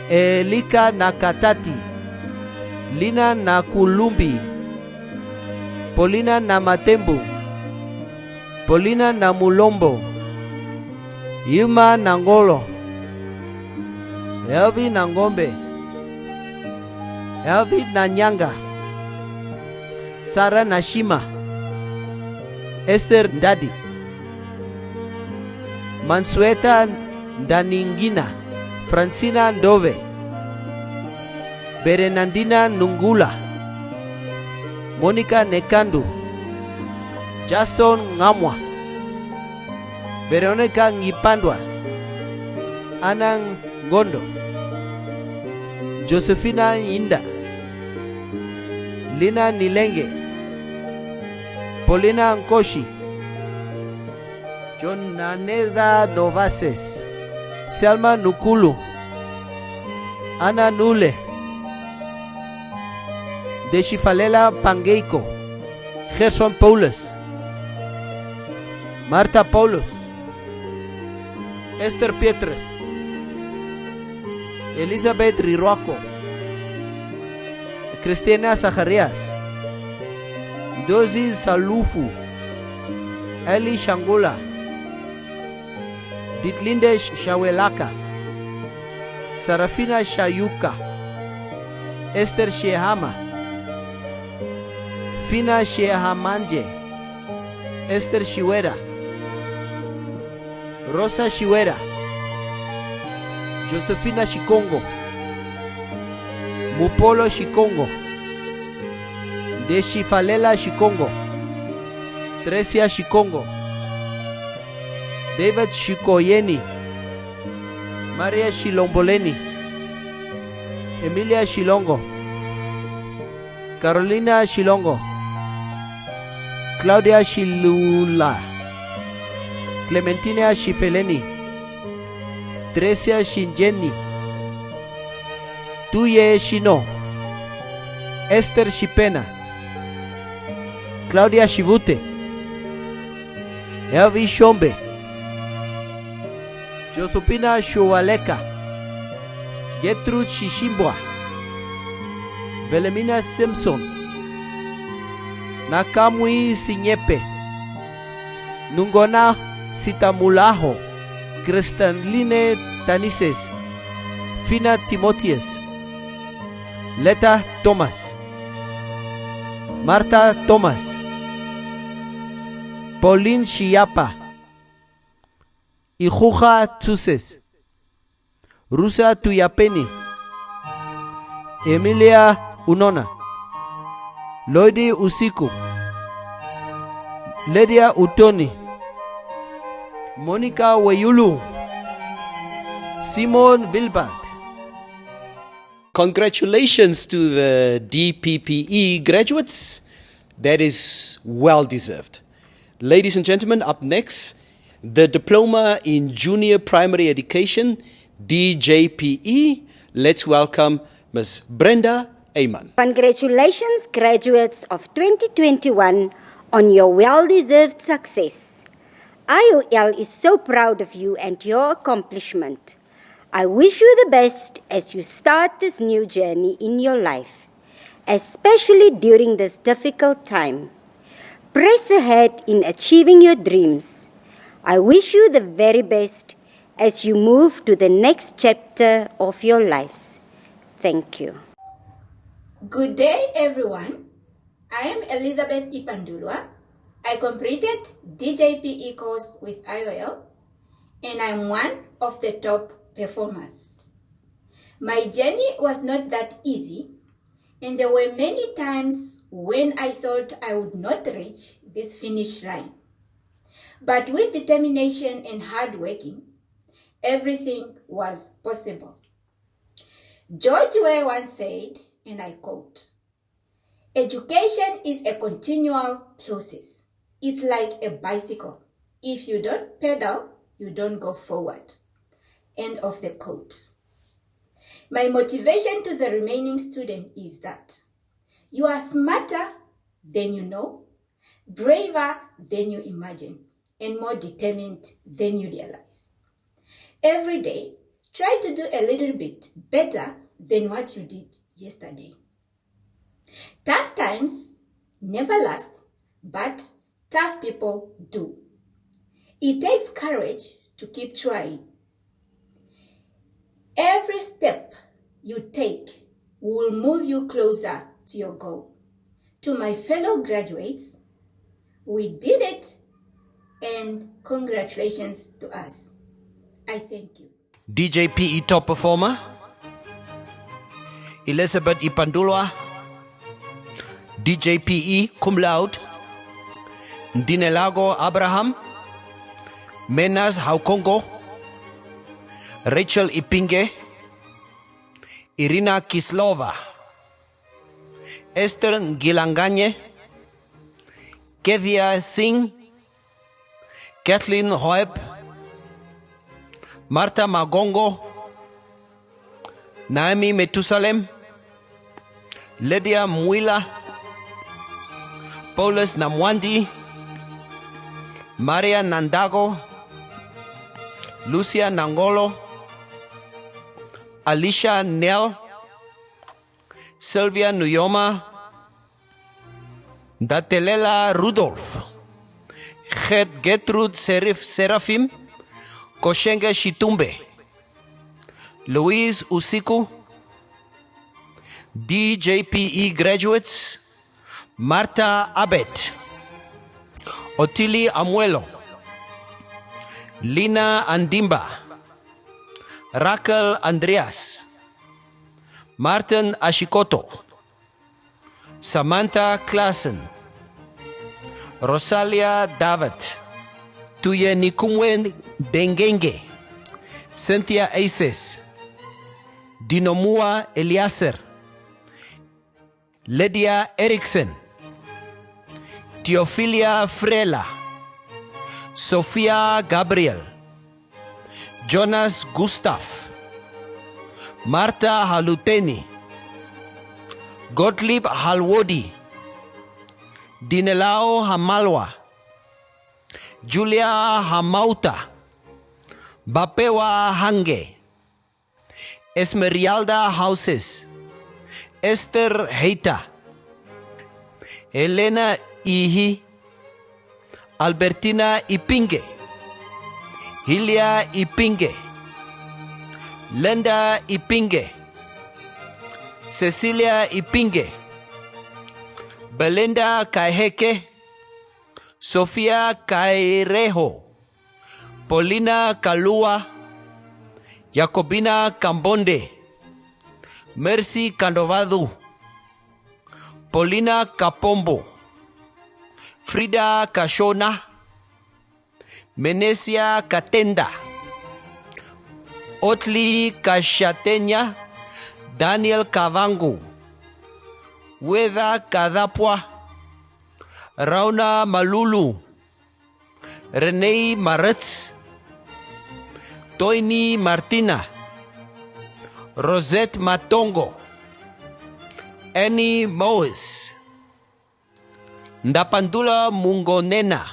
Elika Nakatati, Lina Nakulumbi, Paulina Namatembu, Paulina Namulombo, Yuma Nangolo, Elvi Nangombe, Elvi Nanyanga, Sara Nashima, Esther Ndadi, Mansueta Daningina, Francina Ndove, Berenandina Nungula, Monica Nekandu, Jason Ngamwa, Veronica Ngipandwa, Anang Gondo, Josephina Inda, Lina Nilenge, Paulina Nkoshi, Jonaneda Novases, Selma Nukulu, Ana Nule, Deshifalela Pangeiko, Gerson Paulus, Marta Paulus, Esther Pietres, Elizabeth Riruaco, Cristina Zacharias, Dozi Salufu, Eli Shangula, Ditlinde Shawelaka, Sarafina Shayuka, Esther Shehama, Fina Shehamanje, Esther Shiwera, Rosa Shiwera, Josefina Shikongo, Mupolo Shikongo, Deshifalela Shikongo, Tresia Shikongo, David Shikoyeni, Maria Shilomboleni, Emilia Shilongo, Carolina Shilongo, Claudia Shilula, Clementina Shifeleni, Tresia Shinjeni, Tuye Shino, Esther Shipena, Claudia Shivute, Elvi Shombe, Josepina Shualeka, Gertrude Shishimbwa, Velemina Simpson, Nakamwi Sinyepe, Nungona Sitamulaho, Kristanline Tanises, Fina Timotheus, Leta Thomas, Marta Thomas, Pauline Shiapa, Ijuja Tsuses, Rusa Tuyapeni, Emilia Unona, Lodi Usiku, Lydia Utoni, Monica Weyulu, Simon Wilbert. Congratulations to the DPPE graduates. That is well deserved. Ladies and gentlemen, up next, the Diploma in Junior Primary Education, DJPE. Let's welcome Ms. Brenda Ayman. Congratulations, graduates of 2021, on your well-deserved success. IOL is so proud of you and your accomplishment. I wish you the best as you start this new journey in your life, especially during this difficult time. Press ahead in achieving your dreams. I wish you the very best as you move to the next chapter of your lives. Thank you. Good day, everyone. I am Elizabeth Ipandulwa. I completed DJPE course with IOL, and I'm one of the top performers. My journey was not that easy, and there were many times when I thought I would not reach this finish line. But with determination and hard working, everything was possible. George Way once said, and I quote, "Education is a continual process. It's like a bicycle. If you don't pedal, you don't go forward." End of the quote. My motivation to the remaining student is that you are smarter than you know, braver than you imagine, and more determined than you realize. Every day, try to do a little bit better than what you did yesterday. Tough times never last, but tough people do. It takes courage to keep trying. Every step you take will move you closer to your goal. To my fellow graduates, we did it, and congratulations to us. I thank you. DJPE top performer, Elizabeth Ipandulwa, DJPE cum laude, Dinelago Abraham, Menas Haukongo, Rachel Ipinge, Irina Kislova, Esther Gilanganye, Kevia Singh, Kathleen Hoeb, Martha Magongo, Naomi Metusalem, Lydia Mwila, Paulus Namwandi, Maria Nandago, Lucia Nangolo, Alicia Nell, Sylvia Nuyoma, Datelela Rudolph, Gertrude Serafim, Koshenge Shitumbe, Louise Usiku, DJPE graduates, Marta Abed, Otili Amuelo, Lina Andimba, Raquel Andreas, Martin Ashikoto, Samantha Klassen, Rosalia David, Tuye Nikumwe Dengenge, Cynthia Aces, Dinomua Eliaser, Lydia Erickson, Teophilia Frela, Sofia Gabriel, Jonas Gustav, Marta Haluteni, Gottlieb Halwodi, Dinelao Hamalwa, Julia Hamauta, Bapewa Hange, Esmeralda Houses, Esther Heita, Elena Ihi, Albertina Ipinge, Hilia Ipinge, Linda Ipinge, Cecilia Ipinge, Belinda Kaiheke, Sofia Kairejo, Paulina Kalua, Jacobina Cambonde, Mercy Candovadu, Paulina Kapombo, Frida Kashona, Menesia Katenda, Otli Kashatenya, Daniel Kavangu, Weda Kadapwa, Rauna Malulu, Renee Maritz, Toini Martina, Rosette Matongo, Annie Moes, Ndapandula Mungonena,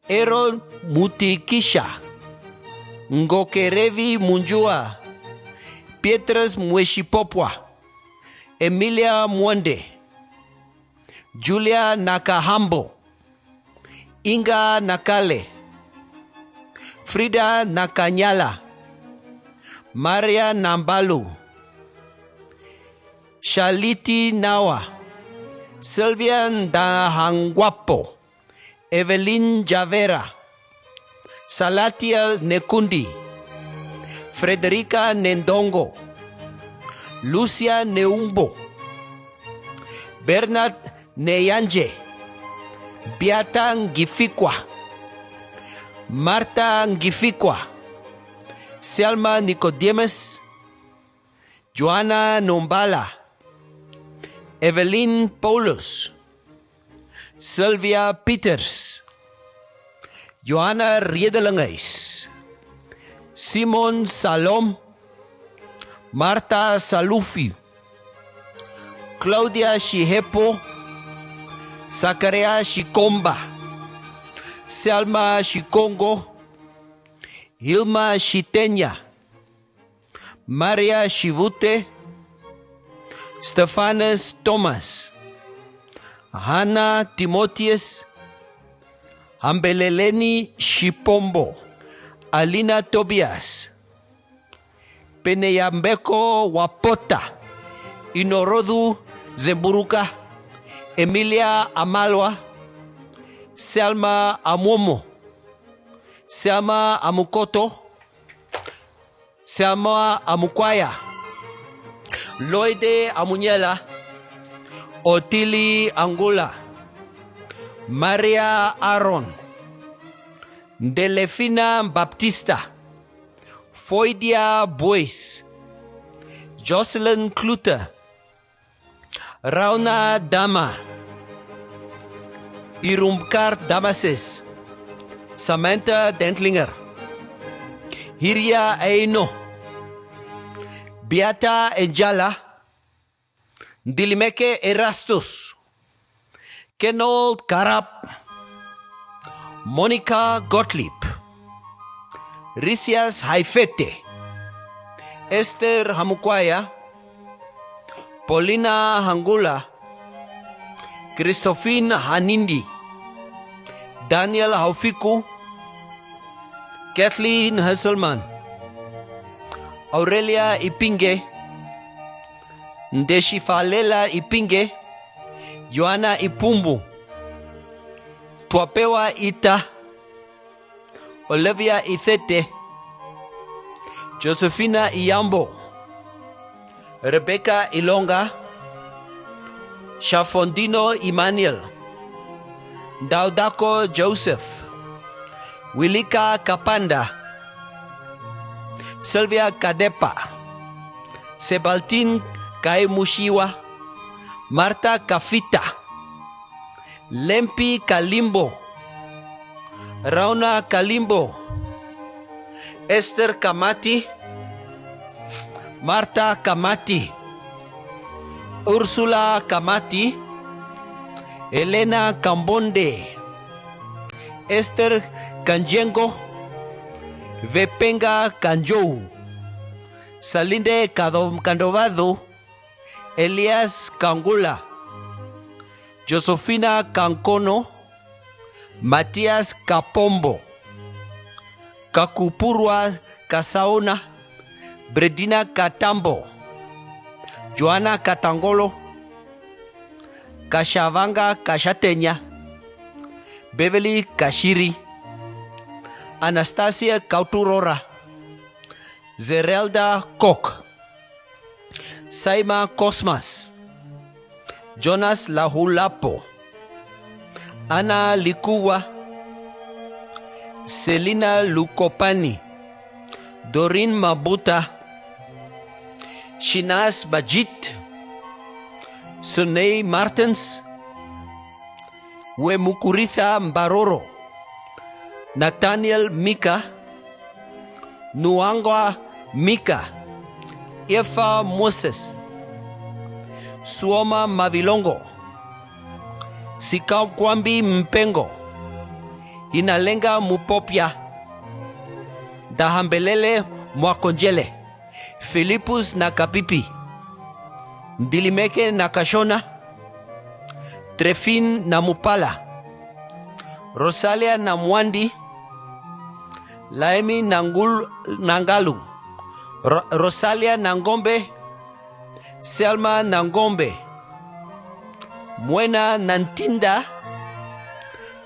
Erol Mutikisha, Ngokerevi Munjua, Pietrus Mweshipopwa, Emilia Mwende, Julia Nakahambo, Inga Nakale, Frida Nakanyala, Maria Nambalu, Shaliti Nawa, Sylvia Ndahangwapo, Evelyn Javera, Salatiel Nekundi, Frederica Nendongo, Lucia Neumbo, Bernard Neyanje, Beata Ngifikwa, Marta Ngifikwa, Selma Nicodemus, Joanna Nombala, Evelyn Paulus, Sylvia Peters, Johanna Redelinghuis, Simon Salom, Marta Salufi, Claudia Shihepo, Zakaria Shikomba, Selma Shikongo, Hilma Shitenya, Maria Shivute, Stephanus Thomas, Hannah Timotheus, Hambeleleni Shipombo, Alina Tobias, Peneyambeko Wapota, Inorodhu Zemburuka, Emilia Amalwa, Selma Amomo, Selma Amukoto, Selma Amukwaya, Loide Amunyela, Otili Angula, Maria Aaron, Delefina Baptista, Foidia Boyce, Jocelyn Kluter, Rauna Dama, Irumkar Damasis, Samantha Dentlinger, Hiria Eino, Beata Enjala, Dilimeke Erastus, Kenold Karap, Monica Gottlieb, Risias Haifete, Esther Hamukwaya, Paulina Hangula, Christophine Hanindi, Daniel Haufiku, Kathleen Hasselman, Aurelia Ipinge, Ndeshifalela Ipinge, Joanna Ipumbu, Tuapewa Ita, Olivia Ithete, Josephina Iyambo, Rebecca Ilonga, Shafondino Emmanuel, Daudako Joseph, Wilika Kapanda, Sylvia Kadepa, Sebaltin Kaimushiwa, Marta Kafita, Lempi Kalimbo, Rauna Kalimbo, Esther Kamati, Marta Kamati, Ursula Kamati, Elena Kambonde, Esther Kanjengo, Vepenga Kanjou, Salinde Kandovado, Elias Kangula, Josefina Kankono, Matias Kapombo, Kakupurwa Kasaona, Bredina Katambo, Joana Katangolo, Kashavanga Kashatenya, Beverly Kashiri, Anastasia Kauturora, Zerelda Kok, Saima Cosmas, Jonas Lahulapo, Ana Likuwa, Selina Lukopani, Doreen Mabuta, Shinas Bajit, Sunei Martens, Wemukuritha Mbaroro, Nathaniel Mika, Nuangwa Mika, Efa Moses, Suoma Mavilongo, Sikakwambi Mpengo, Inalenga Mupopia, Dahambelele Mwakonjele, Philippus Nakapipi, Dilimeke Nakashona, Trefin Namupala, Rosalia Namwandi, Laemi Nangalu, Rosalia Nangombe, Selma Nangombe, Muena Nantinda,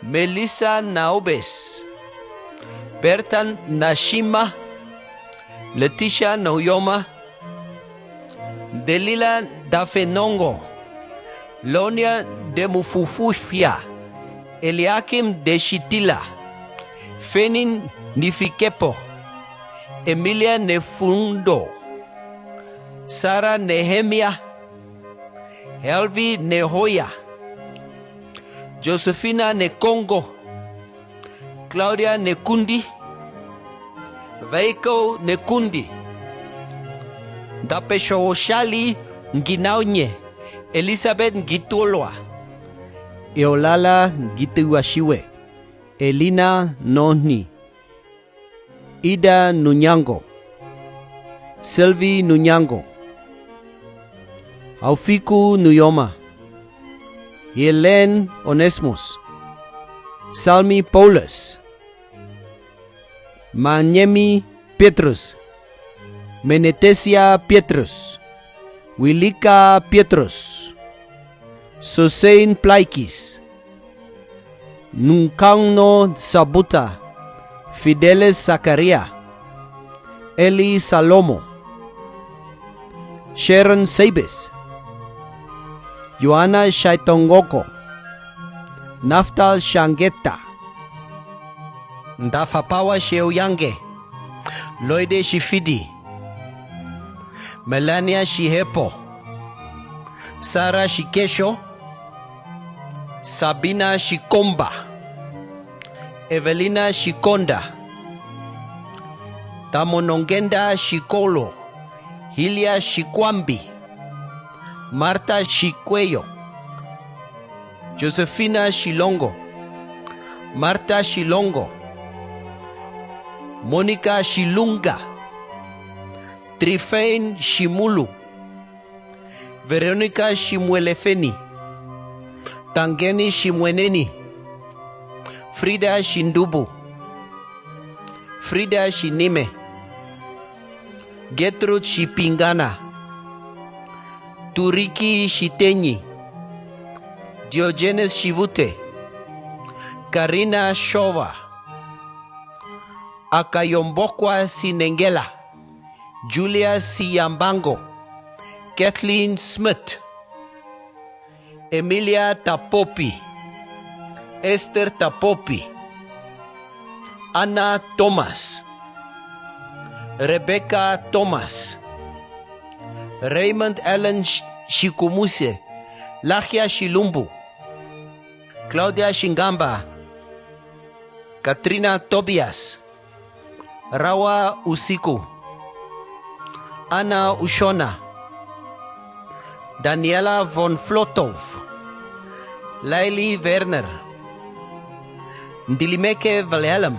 Melissa Naobes, Bertan Nashima, Leticia Noyoma, Delila Dafenongo, Lonia de Mufufufia, Eliakim de Shitila, Fenin Nifikepo, Emilia Nefundo, Sara Nehemia, Helvi Nehoya, Josephina Nekongo, Claudia Nekundi, Veiko Nekundi, Dapeshoshali Nginaunye, Elizabeth Ngitulwa, Eolala Ngituashiwe, Elina Noni, Ida Nunyango, Sylvie Nunyango, Aufiku Nuyoma, Helene Onesmus, Salmi Paulus, Manyemi Petrus, Menetesia Petrus, Wilika Petrus, Sosein Plaikis, Nunkangno Sabuta, Fidelis Zakaria, Eli Salomo, Sharon Sabis, Joanna Shaitongoko, Naftal Shangeta, Ndafapawa Sheuyange, Loide Shifidi, Melania Shihepo, Sarah Shikesho, Sabina Shikomba, Evelina Shikonda, Tamonongenda Shikolo, Hilia Shikwambi, Marta Shikweyo, Josefina Shilongo, Marta Shilongo, Monica Shilunga, Trifein Shimulu, Veronica Shimwelefeni, Tangeni Shimweneni, Frida Shindubu, Frida Shinime, Gertrude Shipingana, Turiki Shitenyi, Diogenes Shivute, Karina Shova, Akayombokwa Sinengela, Julia Siyambango, Kathleen Smith, Emilia Tapopi, Esther Tapopi, Anna Thomas, Rebecca Thomas, Raymond Allen Shikumuse, Lachia Shilumbu, Claudia Shingamba, Katrina Tobias, Rawa Usiku, Anna Ushona, Daniela von Flotov, Laili Werner, Ndilimeke Wilhelm,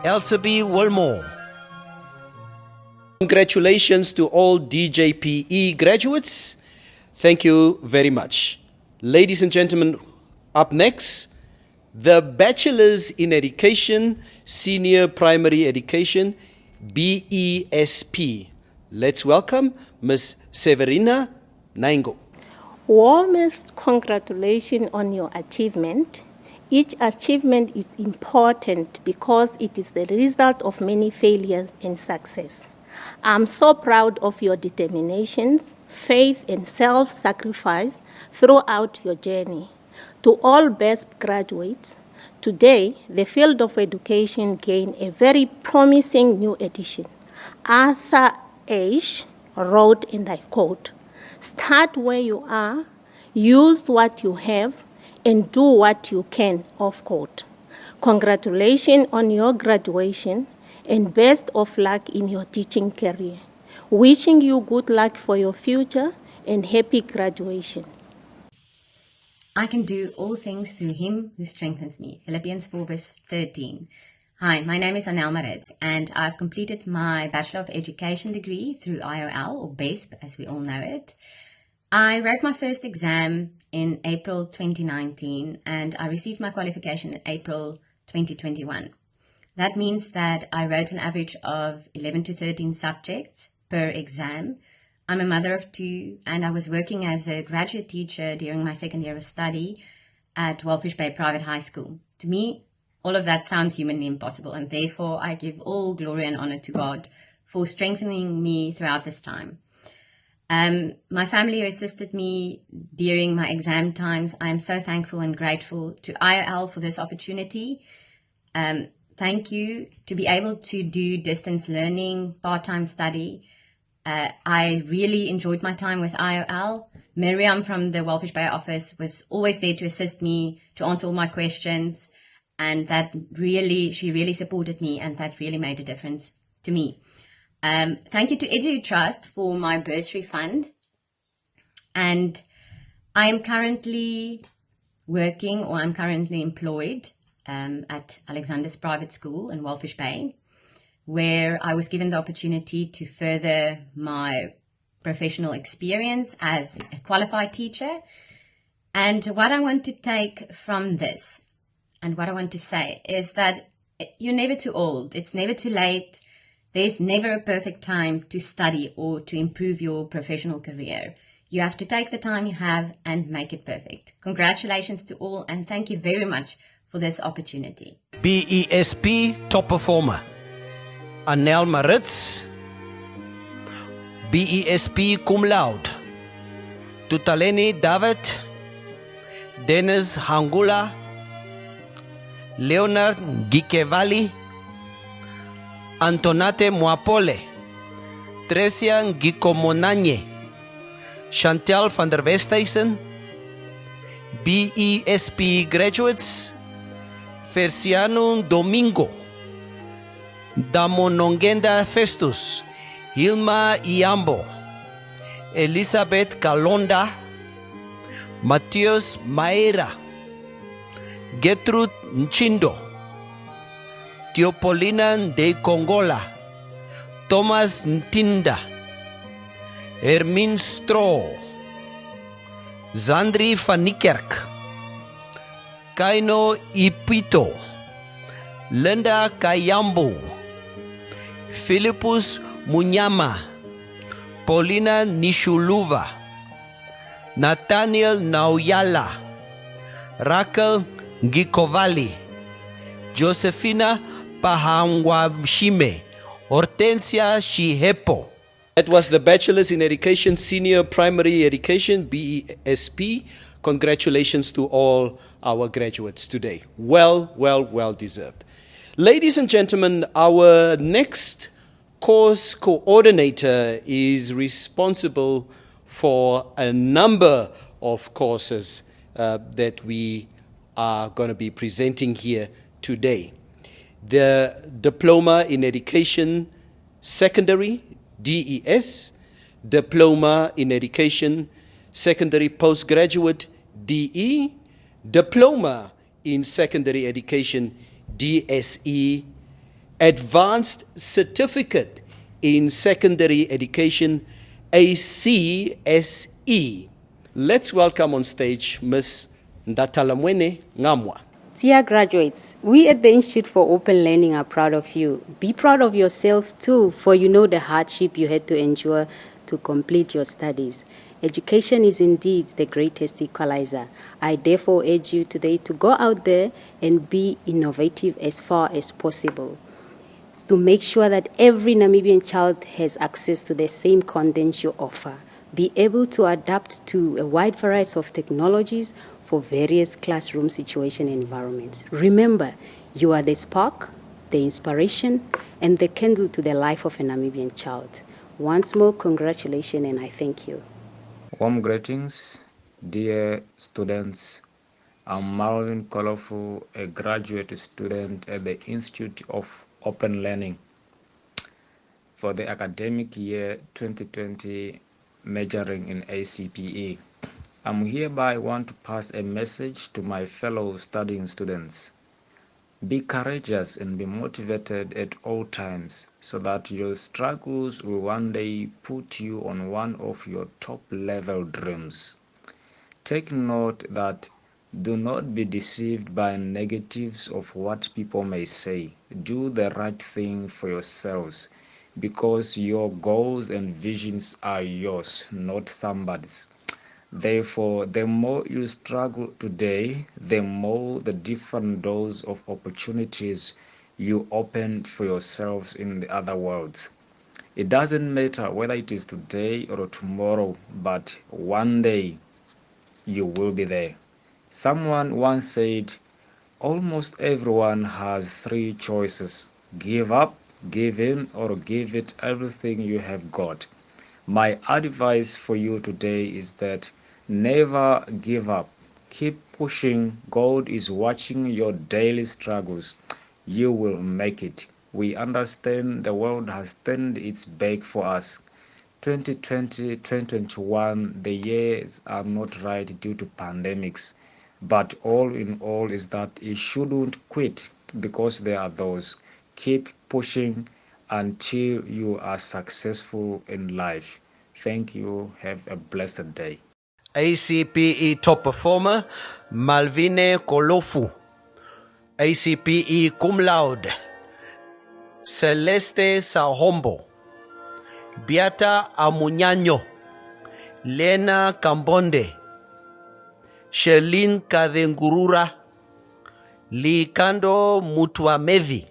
Elsabe Wilmore. Congratulations to all DJPE graduates. Thank you very much. Ladies and gentlemen, up next, the Bachelors in Education, Senior Primary Education, BESP. Let's welcome Ms. Severina Naingo. Warmest congratulations on your achievement. Each achievement is important because it is the result of many failures and success. I'm so proud of your determinations, faith, and self-sacrifice throughout your journey. To all best graduates, today the field of education gained a very promising new addition. Arthur Ashe wrote, and I quote, "Start where you are, use what you have, and do what you can," off quote. Congratulations on your graduation and best of luck in your teaching career. Wishing you good luck for your future and happy graduation. I can do all things through him who strengthens me. Philippians 4 verse 13. Hi, my name is Anel Maritz, and I've completed my Bachelor of Education degree through IOL, or BESP as we all know it. I wrote my first exam in April 2019, and I received my qualification in April 2021. That means that I wrote an average of 11 to 13 subjects per exam. I'm a mother of two, and I was working as a graduate teacher during my second year of study at Walfish Bay Private High School. To me, all of that sounds humanly impossible, and therefore I give all glory and honor to God for strengthening me throughout this time. My family who assisted me during my exam times, I am so thankful and grateful to IOL for this opportunity. Thank you to be able to do distance learning, part-time study. I really enjoyed my time with IOL. Miriam from the Walfish Bay office was always there to assist me, to answer all my questions, and she really supported me, and that really made a difference to me. Thank you to Edu Trust for my bursary fund. And I am currently working, or I'm currently employed at Alexander's Private School in Walfish Bay, where I was given the opportunity to further my professional experience as a qualified teacher. And what I want to take from this and what I want to say is that you're never too old. It's never too late. There's never a perfect time to study or to improve your professional career. You have to take the time you have and make it perfect. Congratulations to all, and thank you very much for this opportunity. BESP Top Performer, Anel Maritz, BESP Cum Laude, Tutaleni David, Dennis Hangula, Leonard Gikevali, Antonate Mwapole, Tresia Gikomonanye, Chantal van der Westhuizen, BESP graduates, Ferciano Domingo, Damonongenda Festus, Hilma Iambo, Elizabeth Kalonda, Matthias Maera, Gertrude Nchindo, Teopolina de Congola, Thomas Ntinda, Hermine Stroh, Zandri van Niekerk, Kaino Ipito, Linda Kayambo, Philippus Munyama, Paulina Nishuluva, Nathaniel Nauyala, Raquel Gikovali, Josefina Pahangwashime, Hortensia Shihepo. That was the Bachelor's in Education, Senior Primary Education, BESP. Congratulations to all our graduates today. Well deserved. Ladies and gentlemen, our next course coordinator is responsible for a number of courses that we are going to be presenting here today. The Diploma in Education Secondary, DES, Diploma in Education Secondary Postgraduate, DE, Diploma in Secondary Education, DSE, Advanced Certificate in Secondary Education, ACSE. Let's welcome on stage Ms. Ndatalamwene Ngamwa. Dear graduates, we at the Institute for Open Learning are proud of you. Be proud of yourself too, for you know the hardship you had to endure to complete your studies. Education is indeed the greatest equalizer. I therefore urge you today to go out there and be innovative as far as possible, to make sure that every Namibian child has access to the same content you offer. Be able to adapt to a wide variety of technologies for various classroom situation and environments. Remember, you are the spark, the inspiration, and the candle to the life of a Namibian child. Once more, congratulations, and I thank you. Warm greetings, dear students. I'm Marvin Kolofu, a graduate student at the Institute of Open Learning for the academic year 2020, majoring in ACPE. I'm hereby want to pass a message to my fellow studying students. Be courageous and be motivated at all times so that your struggles will one day put you on one of your top level dreams. Take note that do not be deceived by negatives of what people may say. Do the right thing for yourselves because your goals and visions are yours, not somebody's. Therefore, the more you struggle today, the more the different doors of opportunities you open for yourselves in the other worlds. It doesn't matter whether it is today or tomorrow, but one day you will be there. Someone once said, almost everyone has three choices: give up, give in, or give it everything you have got. My advice for you today is that never give up. Keep pushing. God is watching your daily struggles. You will make it. We understand the world has turned its back for us. 2020, 2021, the years are not right due to pandemics. But all in all is that you shouldn't quit, because there are those. Keep pushing until you are successful in life. Thank you. Have a blessed day. ACPE top performer Malvine Kolofu. ACPE cum laude Celeste Sahombo. Beata Amuñaño. Lena Kambonde. Sherlyn Kadengurura. Likando Mutuamevi.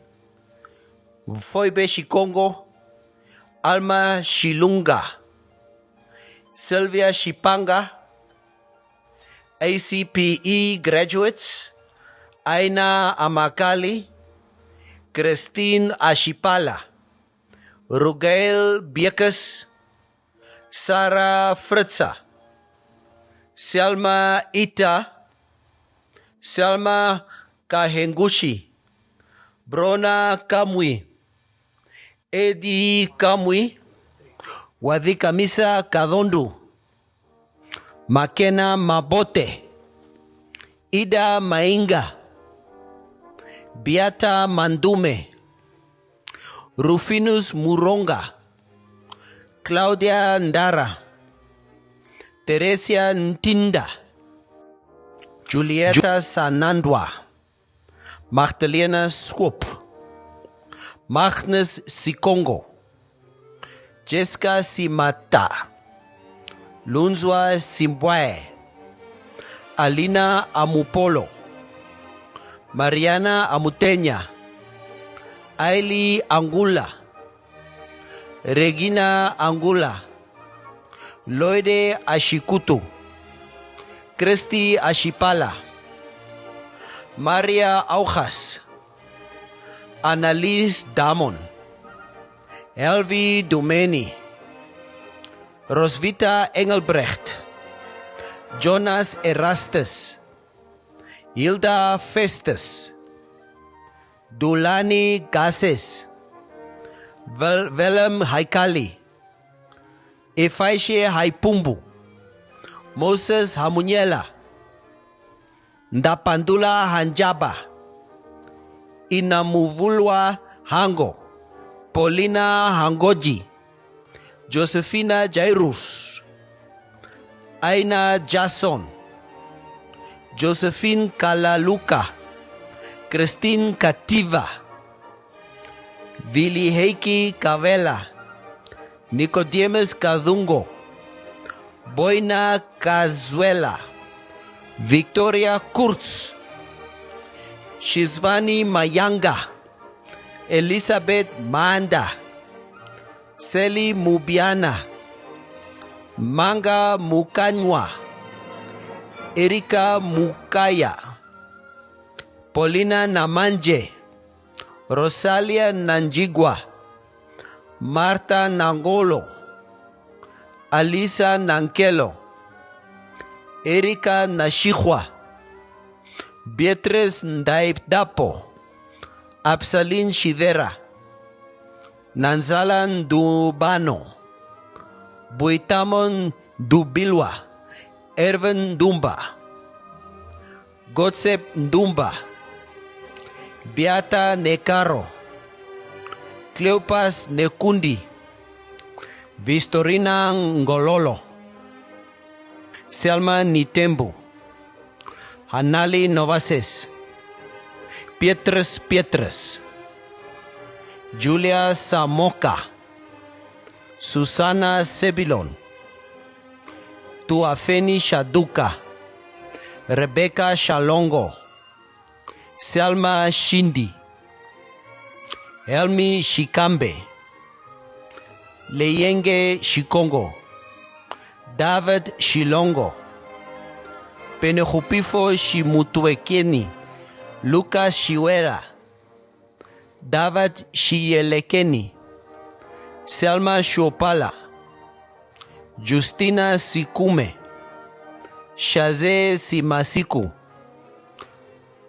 Foibe Shikongo. Alma Shilunga. Sylvia Shipanga. ACPE graduates. Aina Amakali. Christine Ashipala. Rugail Biekus. Sarah Fritza. Selma Ita. Selma Kahengushi. Brona Kamwi. Eddie Kamwi. Wadhikamisa Kadondu. Makena Mabote. Ida Mainga. Beata Mandume. Rufinus Muronga. Claudia Ndara. Teresia Ntinda. Julieta Sanandwa. Magdalena Swoop. Magnus Sikongo. Jessica Simata. Lunzwa Simbwe. Alina Amupolo. Mariana Amutenya. Aili Angula. Regina Angula. Loide Ashikutu. Christy Ashipala. Maria Aujas. Annalise Damon. Elvi Dumeni. Rosvita Engelbrecht. Jonas Erastus. Hilda Festus. Dulani Gases. Willem Haikali. Efaishe Haipumbu. Moses Hamunyela. Ndapandula Hanjaba. Inamuvulwa Hango. Paulina Hangoji. Josephina Jairus. Aina Jason. Josephine Kalaluka. Christine Kativa. Vili Heiki Kavela. Nicodemus Kadungo. Boina Kazuela. Victoria Kurtz. Shizvani Mayanga. Elizabeth Manda. Seli Mubiana. Manga Mukanywa. Erika Mukaya. Paulina Namanje. Rosalia Nanjigwa. Marta Nangolo. Alisa Nankelo. Erika Nashihwa. Beatrice Ndaipdapo. Absalin Shidera. Nanzalan Dubano. Buitamon Dubilwa. Erwin Dumba. Gotsep Ndumba. Beata Nekaro. Cleopas Nekundi. Vistorina Ngololo. Selma Nitembu. Hanali Novases. Pietrus. Julia Samoka. Susana Sebilon. Tuafeni Shaduka. Rebecca Shalongo. Selma Shindi. Helmi Shikambe. Leyenge Shikongo. David Shilongo. Penehupifo Shimutuekeni. Lucas Shiwera. David Shielekeni. Selma Shopala. Justina Sikume. Shaze Simasiku.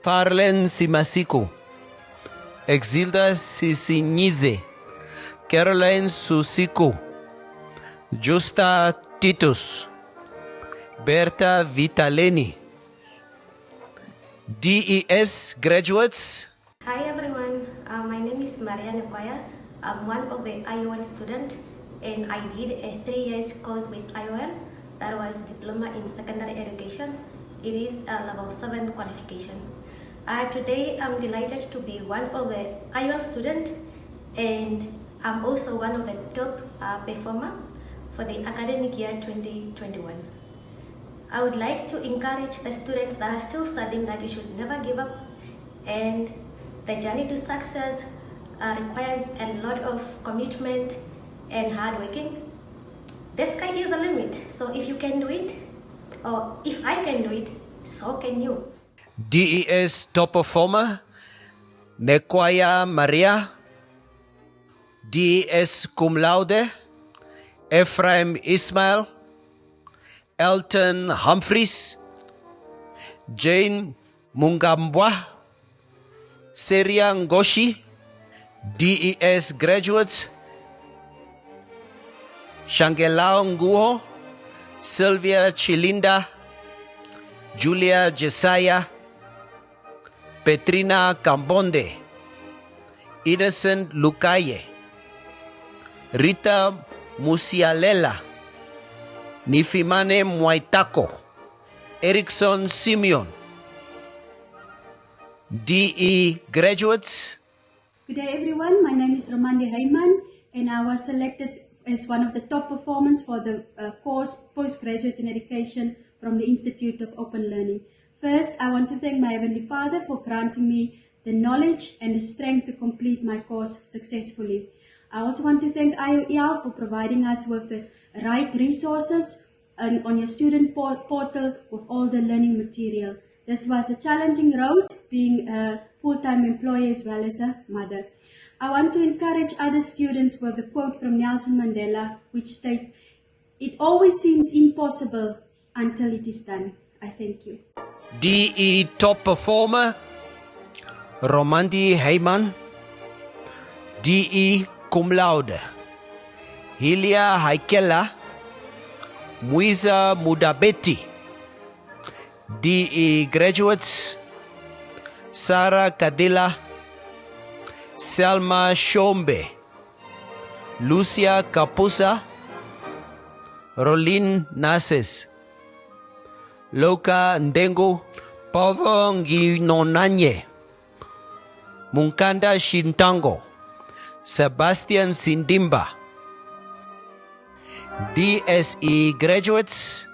Parlen Simasiku. Exilda Sisinyize. Caroline Susiku. Justa Titus. Berta Vitaleni. DES graduates. Hi everyone, my name is Maria Nekwaya. I'm one of the IOL students and I did a 3 years course with IOL. That was Diploma in Secondary Education. It is a level 7 qualification. Today I'm delighted to be one of the IOL students and I'm also one of the top performer for the academic year 2021. I would like to encourage the students that are still studying that you should never give up, and the journey to success requires a lot of commitment and hard working. The sky is the limit, so if you can do it, or if I can do it, so can you. DES top performer, Nekwaya Maria. DES cum laude, Ephraim Ismail. Elton Humphreys, Jane Mungambwa, Seria Ngoshi. DES graduates, Shangelao Nguo, Sylvia Chilinda, Julia Jesaya, Petrina Kambonde, Innocent Lukaye, Rita Musialela, Nifimane Mwaitako, Erickson Simeon. DE graduates. Good day everyone, my name is Romande Heyman and I was selected as one of the top performers for the course Postgraduate in Education from the Institute of Open Learning. First, I want to thank my Heavenly Father for granting me the knowledge and the strength to complete my course successfully. I also want to thank IOL for providing us with the right resources on your student portal with all the learning material. This was a challenging road, being a full-time employee as well as a mother. I want to encourage other students with the quote from Nelson Mandela, which states, "It always seems impossible until it is done." I thank you. DE top performer, Romandi Heyman. DE cum laude, Hilia Haikela, Muiza Mudabeti. DE graduates, Sarah Kadila, Selma Shombe, Lucia Kapusa, Rolin Nases, Loka Ndengo, Pavo Nginonanye, Munkanda Shintango, Sebastian Sindimba. DSE graduates.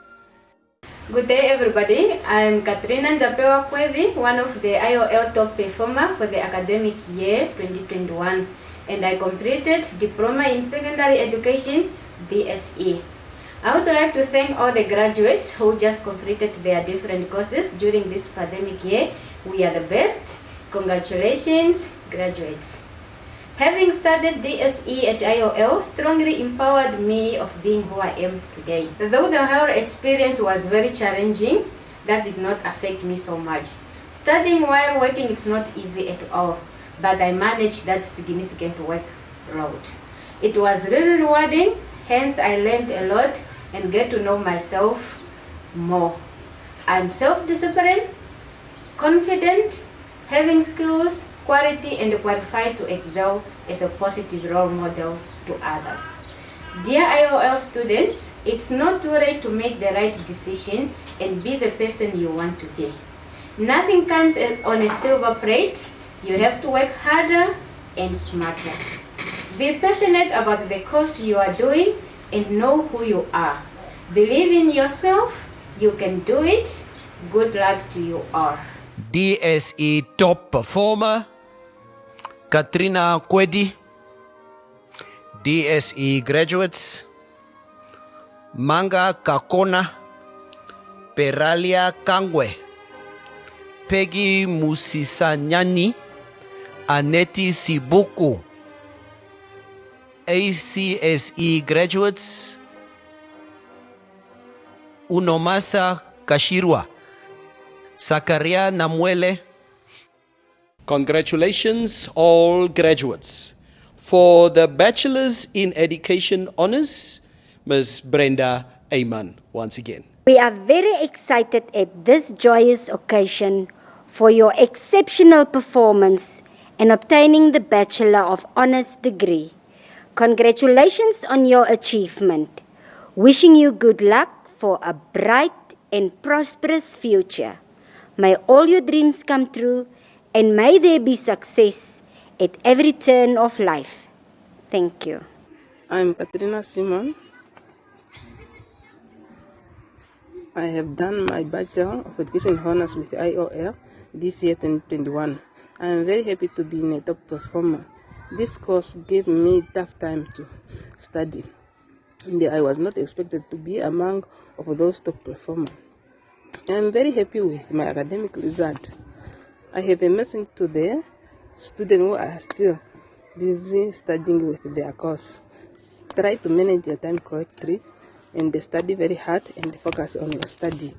Good day everybody, I am Katrina Ndapewa Kwedi, one of the IOL top performer for the academic year 2021, and I completed Diploma in Secondary Education, DSE. I would like to thank all the graduates who just completed their different courses during this pandemic year. We are the best. Congratulations, graduates. Having studied DSE at IOL strongly empowered me of being who I am today. Though the whole experience was very challenging, that did not affect me so much. Studying while working is not easy at all, but I managed that significant workload. It was really rewarding, hence I learned a lot and get to know myself more. I'm self-disciplined, confident, having skills, quality and qualified to excel as a positive role model to others. Dear IOL students, it's not too late to make the right decision and be the person you want to be. Nothing comes on a silver plate. You have to work harder and smarter. Be passionate about the course you are doing and know who you are. Believe in yourself. You can do it. Good luck to you all. DSE top performer, Katrina Kwedi. DSE graduates, Manga Kakona, Peralia Kangwe, Peggy Musisanyani, Aneti Sibuku. ACSE graduates, Unomasa Kashirwa, Sakaria Namwele. Congratulations, all graduates. For the Bachelor's in Education Honours, Ms. Brenda Ayman, once again. We are very excited at this joyous occasion for your exceptional performance in obtaining the Bachelor of Honours degree. Congratulations on your achievement. Wishing you good luck for a bright and prosperous future. May all your dreams come true, and may there be success at every turn of life. Thank you. I'm Katrina Simon. I have done my Bachelor of Education Honours with IOL this year 2021. I am very happy to be a top performer. This course gave me tough time to study. I was not expected to be among of those top performers. I am very happy with my academic result. I have a message to the students who are still busy studying with their course. Try to manage your time correctly and study very hard and focus on your study.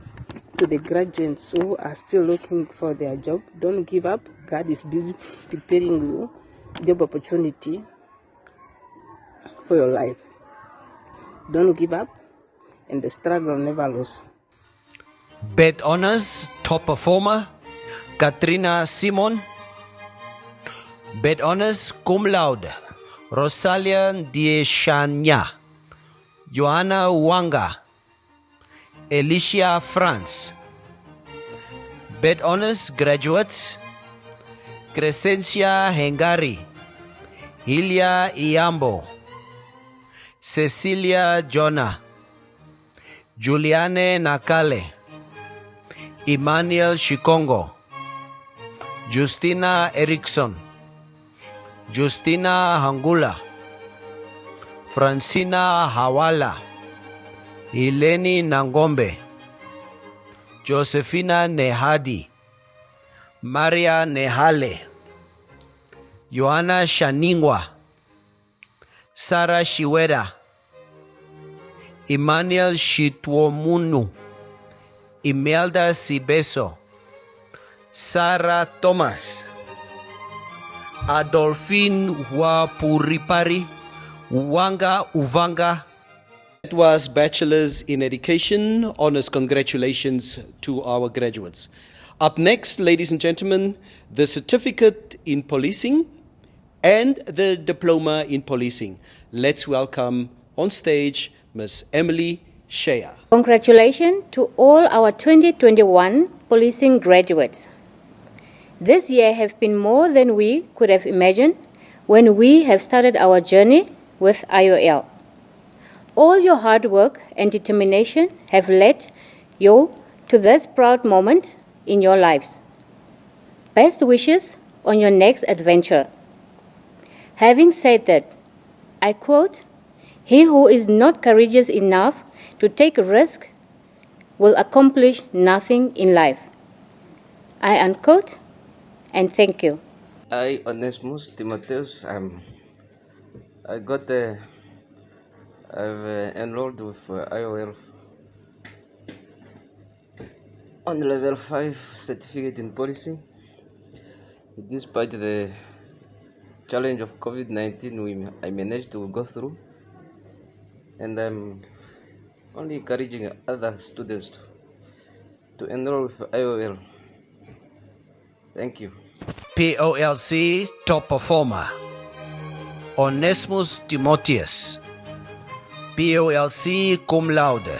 To the graduates who are still looking for their job, don't give up. God is busy preparing you job opportunity for your life. Don't give up, and the struggle never lose. Bed Honors Top Performer, Katrina Simon. Bed Honors Cum Laude, Rosalia Dieshanya, Joanna Wanga, Alicia France. Bed Honors Graduates, Crescencia Hengari, Hilia Iambo, Cecilia Jonah, Juliane Nakale, Emmanuel Shikongo, Justina Erickson, Justina Hangula, Francina Hawala, Heleni Nangombe, Josephina Nehadi, Maria Nehale, Joanna Shaningwa, Sarah Shiwera, Emmanuel Shitwomunu, Imelda Sibeso, Sarah Thomas, Adolphine Wapuripari, Wanga Uvanga. It was Bachelor's in Education Honours. Congratulations to our graduates. Up next, ladies and gentlemen, the Certificate in Policing and the Diploma in Policing. Let's welcome on stage Ms. Emily Shea. Congratulations to all our 2021 policing graduates. This year has been more than we could have imagined when we have started our journey with IOL. All your hard work and determination have led you to this proud moment in your lives. Best wishes on your next adventure. Having said that, I quote, "He who is not courageous enough to take a risk will accomplish nothing in life." I unquote, and thank you. I, Onesmus Timotheus, I've enrolled with IOL on level 5 certificate in policing. Despite the challenge of COVID-19, I managed to go through, and I'm only encouraging other students to enroll with IOL. Thank you. POLC Top Performer, Onesmus Timotheus. POLC Cum Laude,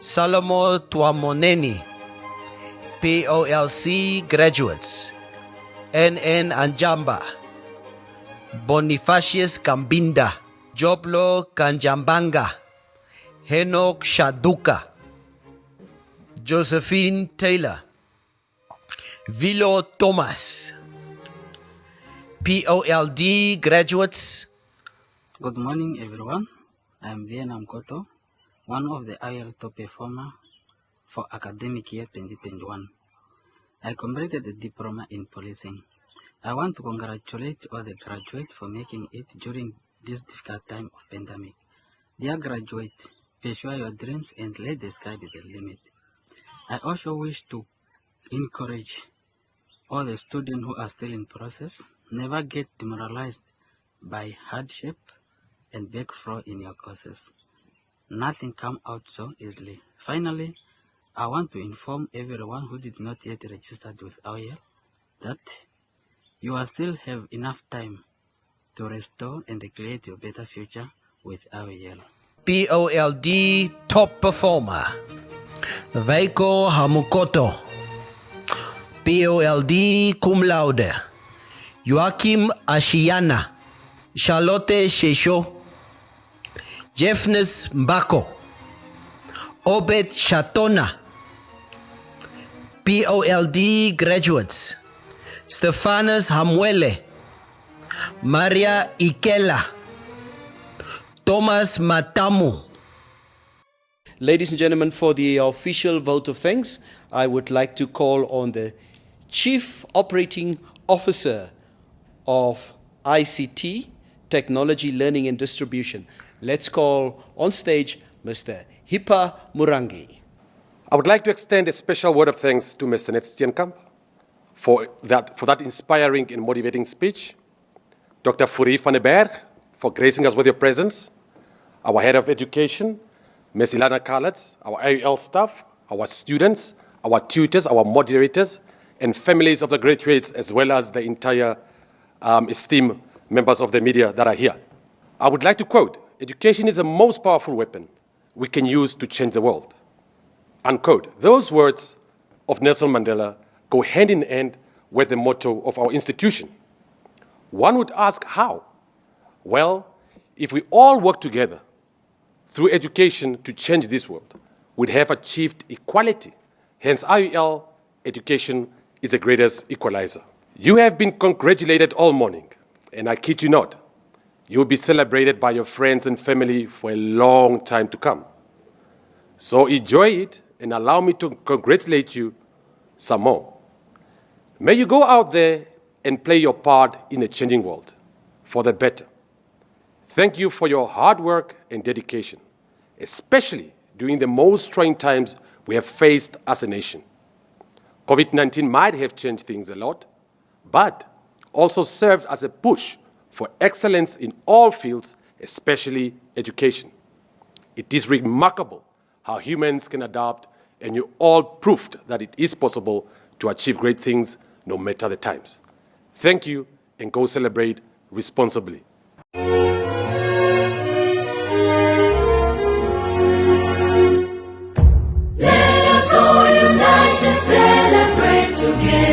Salomo Tuamoneni. POLC Graduates, NN Anjamba, Bonifacius Kambinda, Joblo Kanjambanga, Henok Shaduka, Josephine Taylor, Vilo Thomas. POLD Graduates. Good morning, everyone. I am Vienam Koto, one of the IOL top performer for academic year 2021. I completed the diploma in policing. I want to congratulate all the graduates for making it during this difficult time of pandemic. Dear graduates, pursue your dreams and let the sky be the limit. I also wish to encourage all the students who are still in process, never get demoralized by hardship and breakthrough in your courses. Nothing comes out so easily. Finally, I want to inform everyone who did not yet register with IOL that you will still have enough time to restore and create your better future with IOL. POLD Top Performer Veiko Hamukoto, POLD Cum Laude Joachim Ashiana, Charlotte Shesho, Jeffness Mbako, Obed Shatona. POLD Graduates Stefanus Hamwele, Maria Ikela, Thomas Matamu. Ladies and gentlemen, for the official vote of thanks, I would like to call on the Chief Operating Officer of ICT, Technology, Learning and Distribution. Let's call on stage Mr. Hipa Murangi. I would like to extend a special word of thanks to Mr. Steenkamp for that inspiring and motivating speech, Dr. Fourie van den Berg for gracing us with your presence, our Head of Education, Ms. Ilana Khaled, our IOL staff, our students, our tutors, our moderators, and families of the graduates, as well as the entire esteemed members of the media that are here. I would like to quote, "Education is the most powerful weapon we can use to change the world." Unquote. Those words of Nelson Mandela go hand in hand with the motto of our institution. One would ask how? Well, if we all work together through education to change this world, we'd have achieved equality. Hence, IOL education is the greatest equalizer. You have been congratulated all morning, and I kid you not, you will be celebrated by your friends and family for a long time to come. So enjoy it and allow me to congratulate you some more. May you go out there and play your part in a changing world for the better. Thank you for your hard work and dedication, especially during the most trying times we have faced as a nation. COVID-19 might have changed things a lot, but also served as a push for excellence in all fields, especially education. It is remarkable how humans can adapt, and you all proved that it is possible to achieve great things no matter the times. Thank you, and go celebrate responsibly. Let us all unite and celebrate together.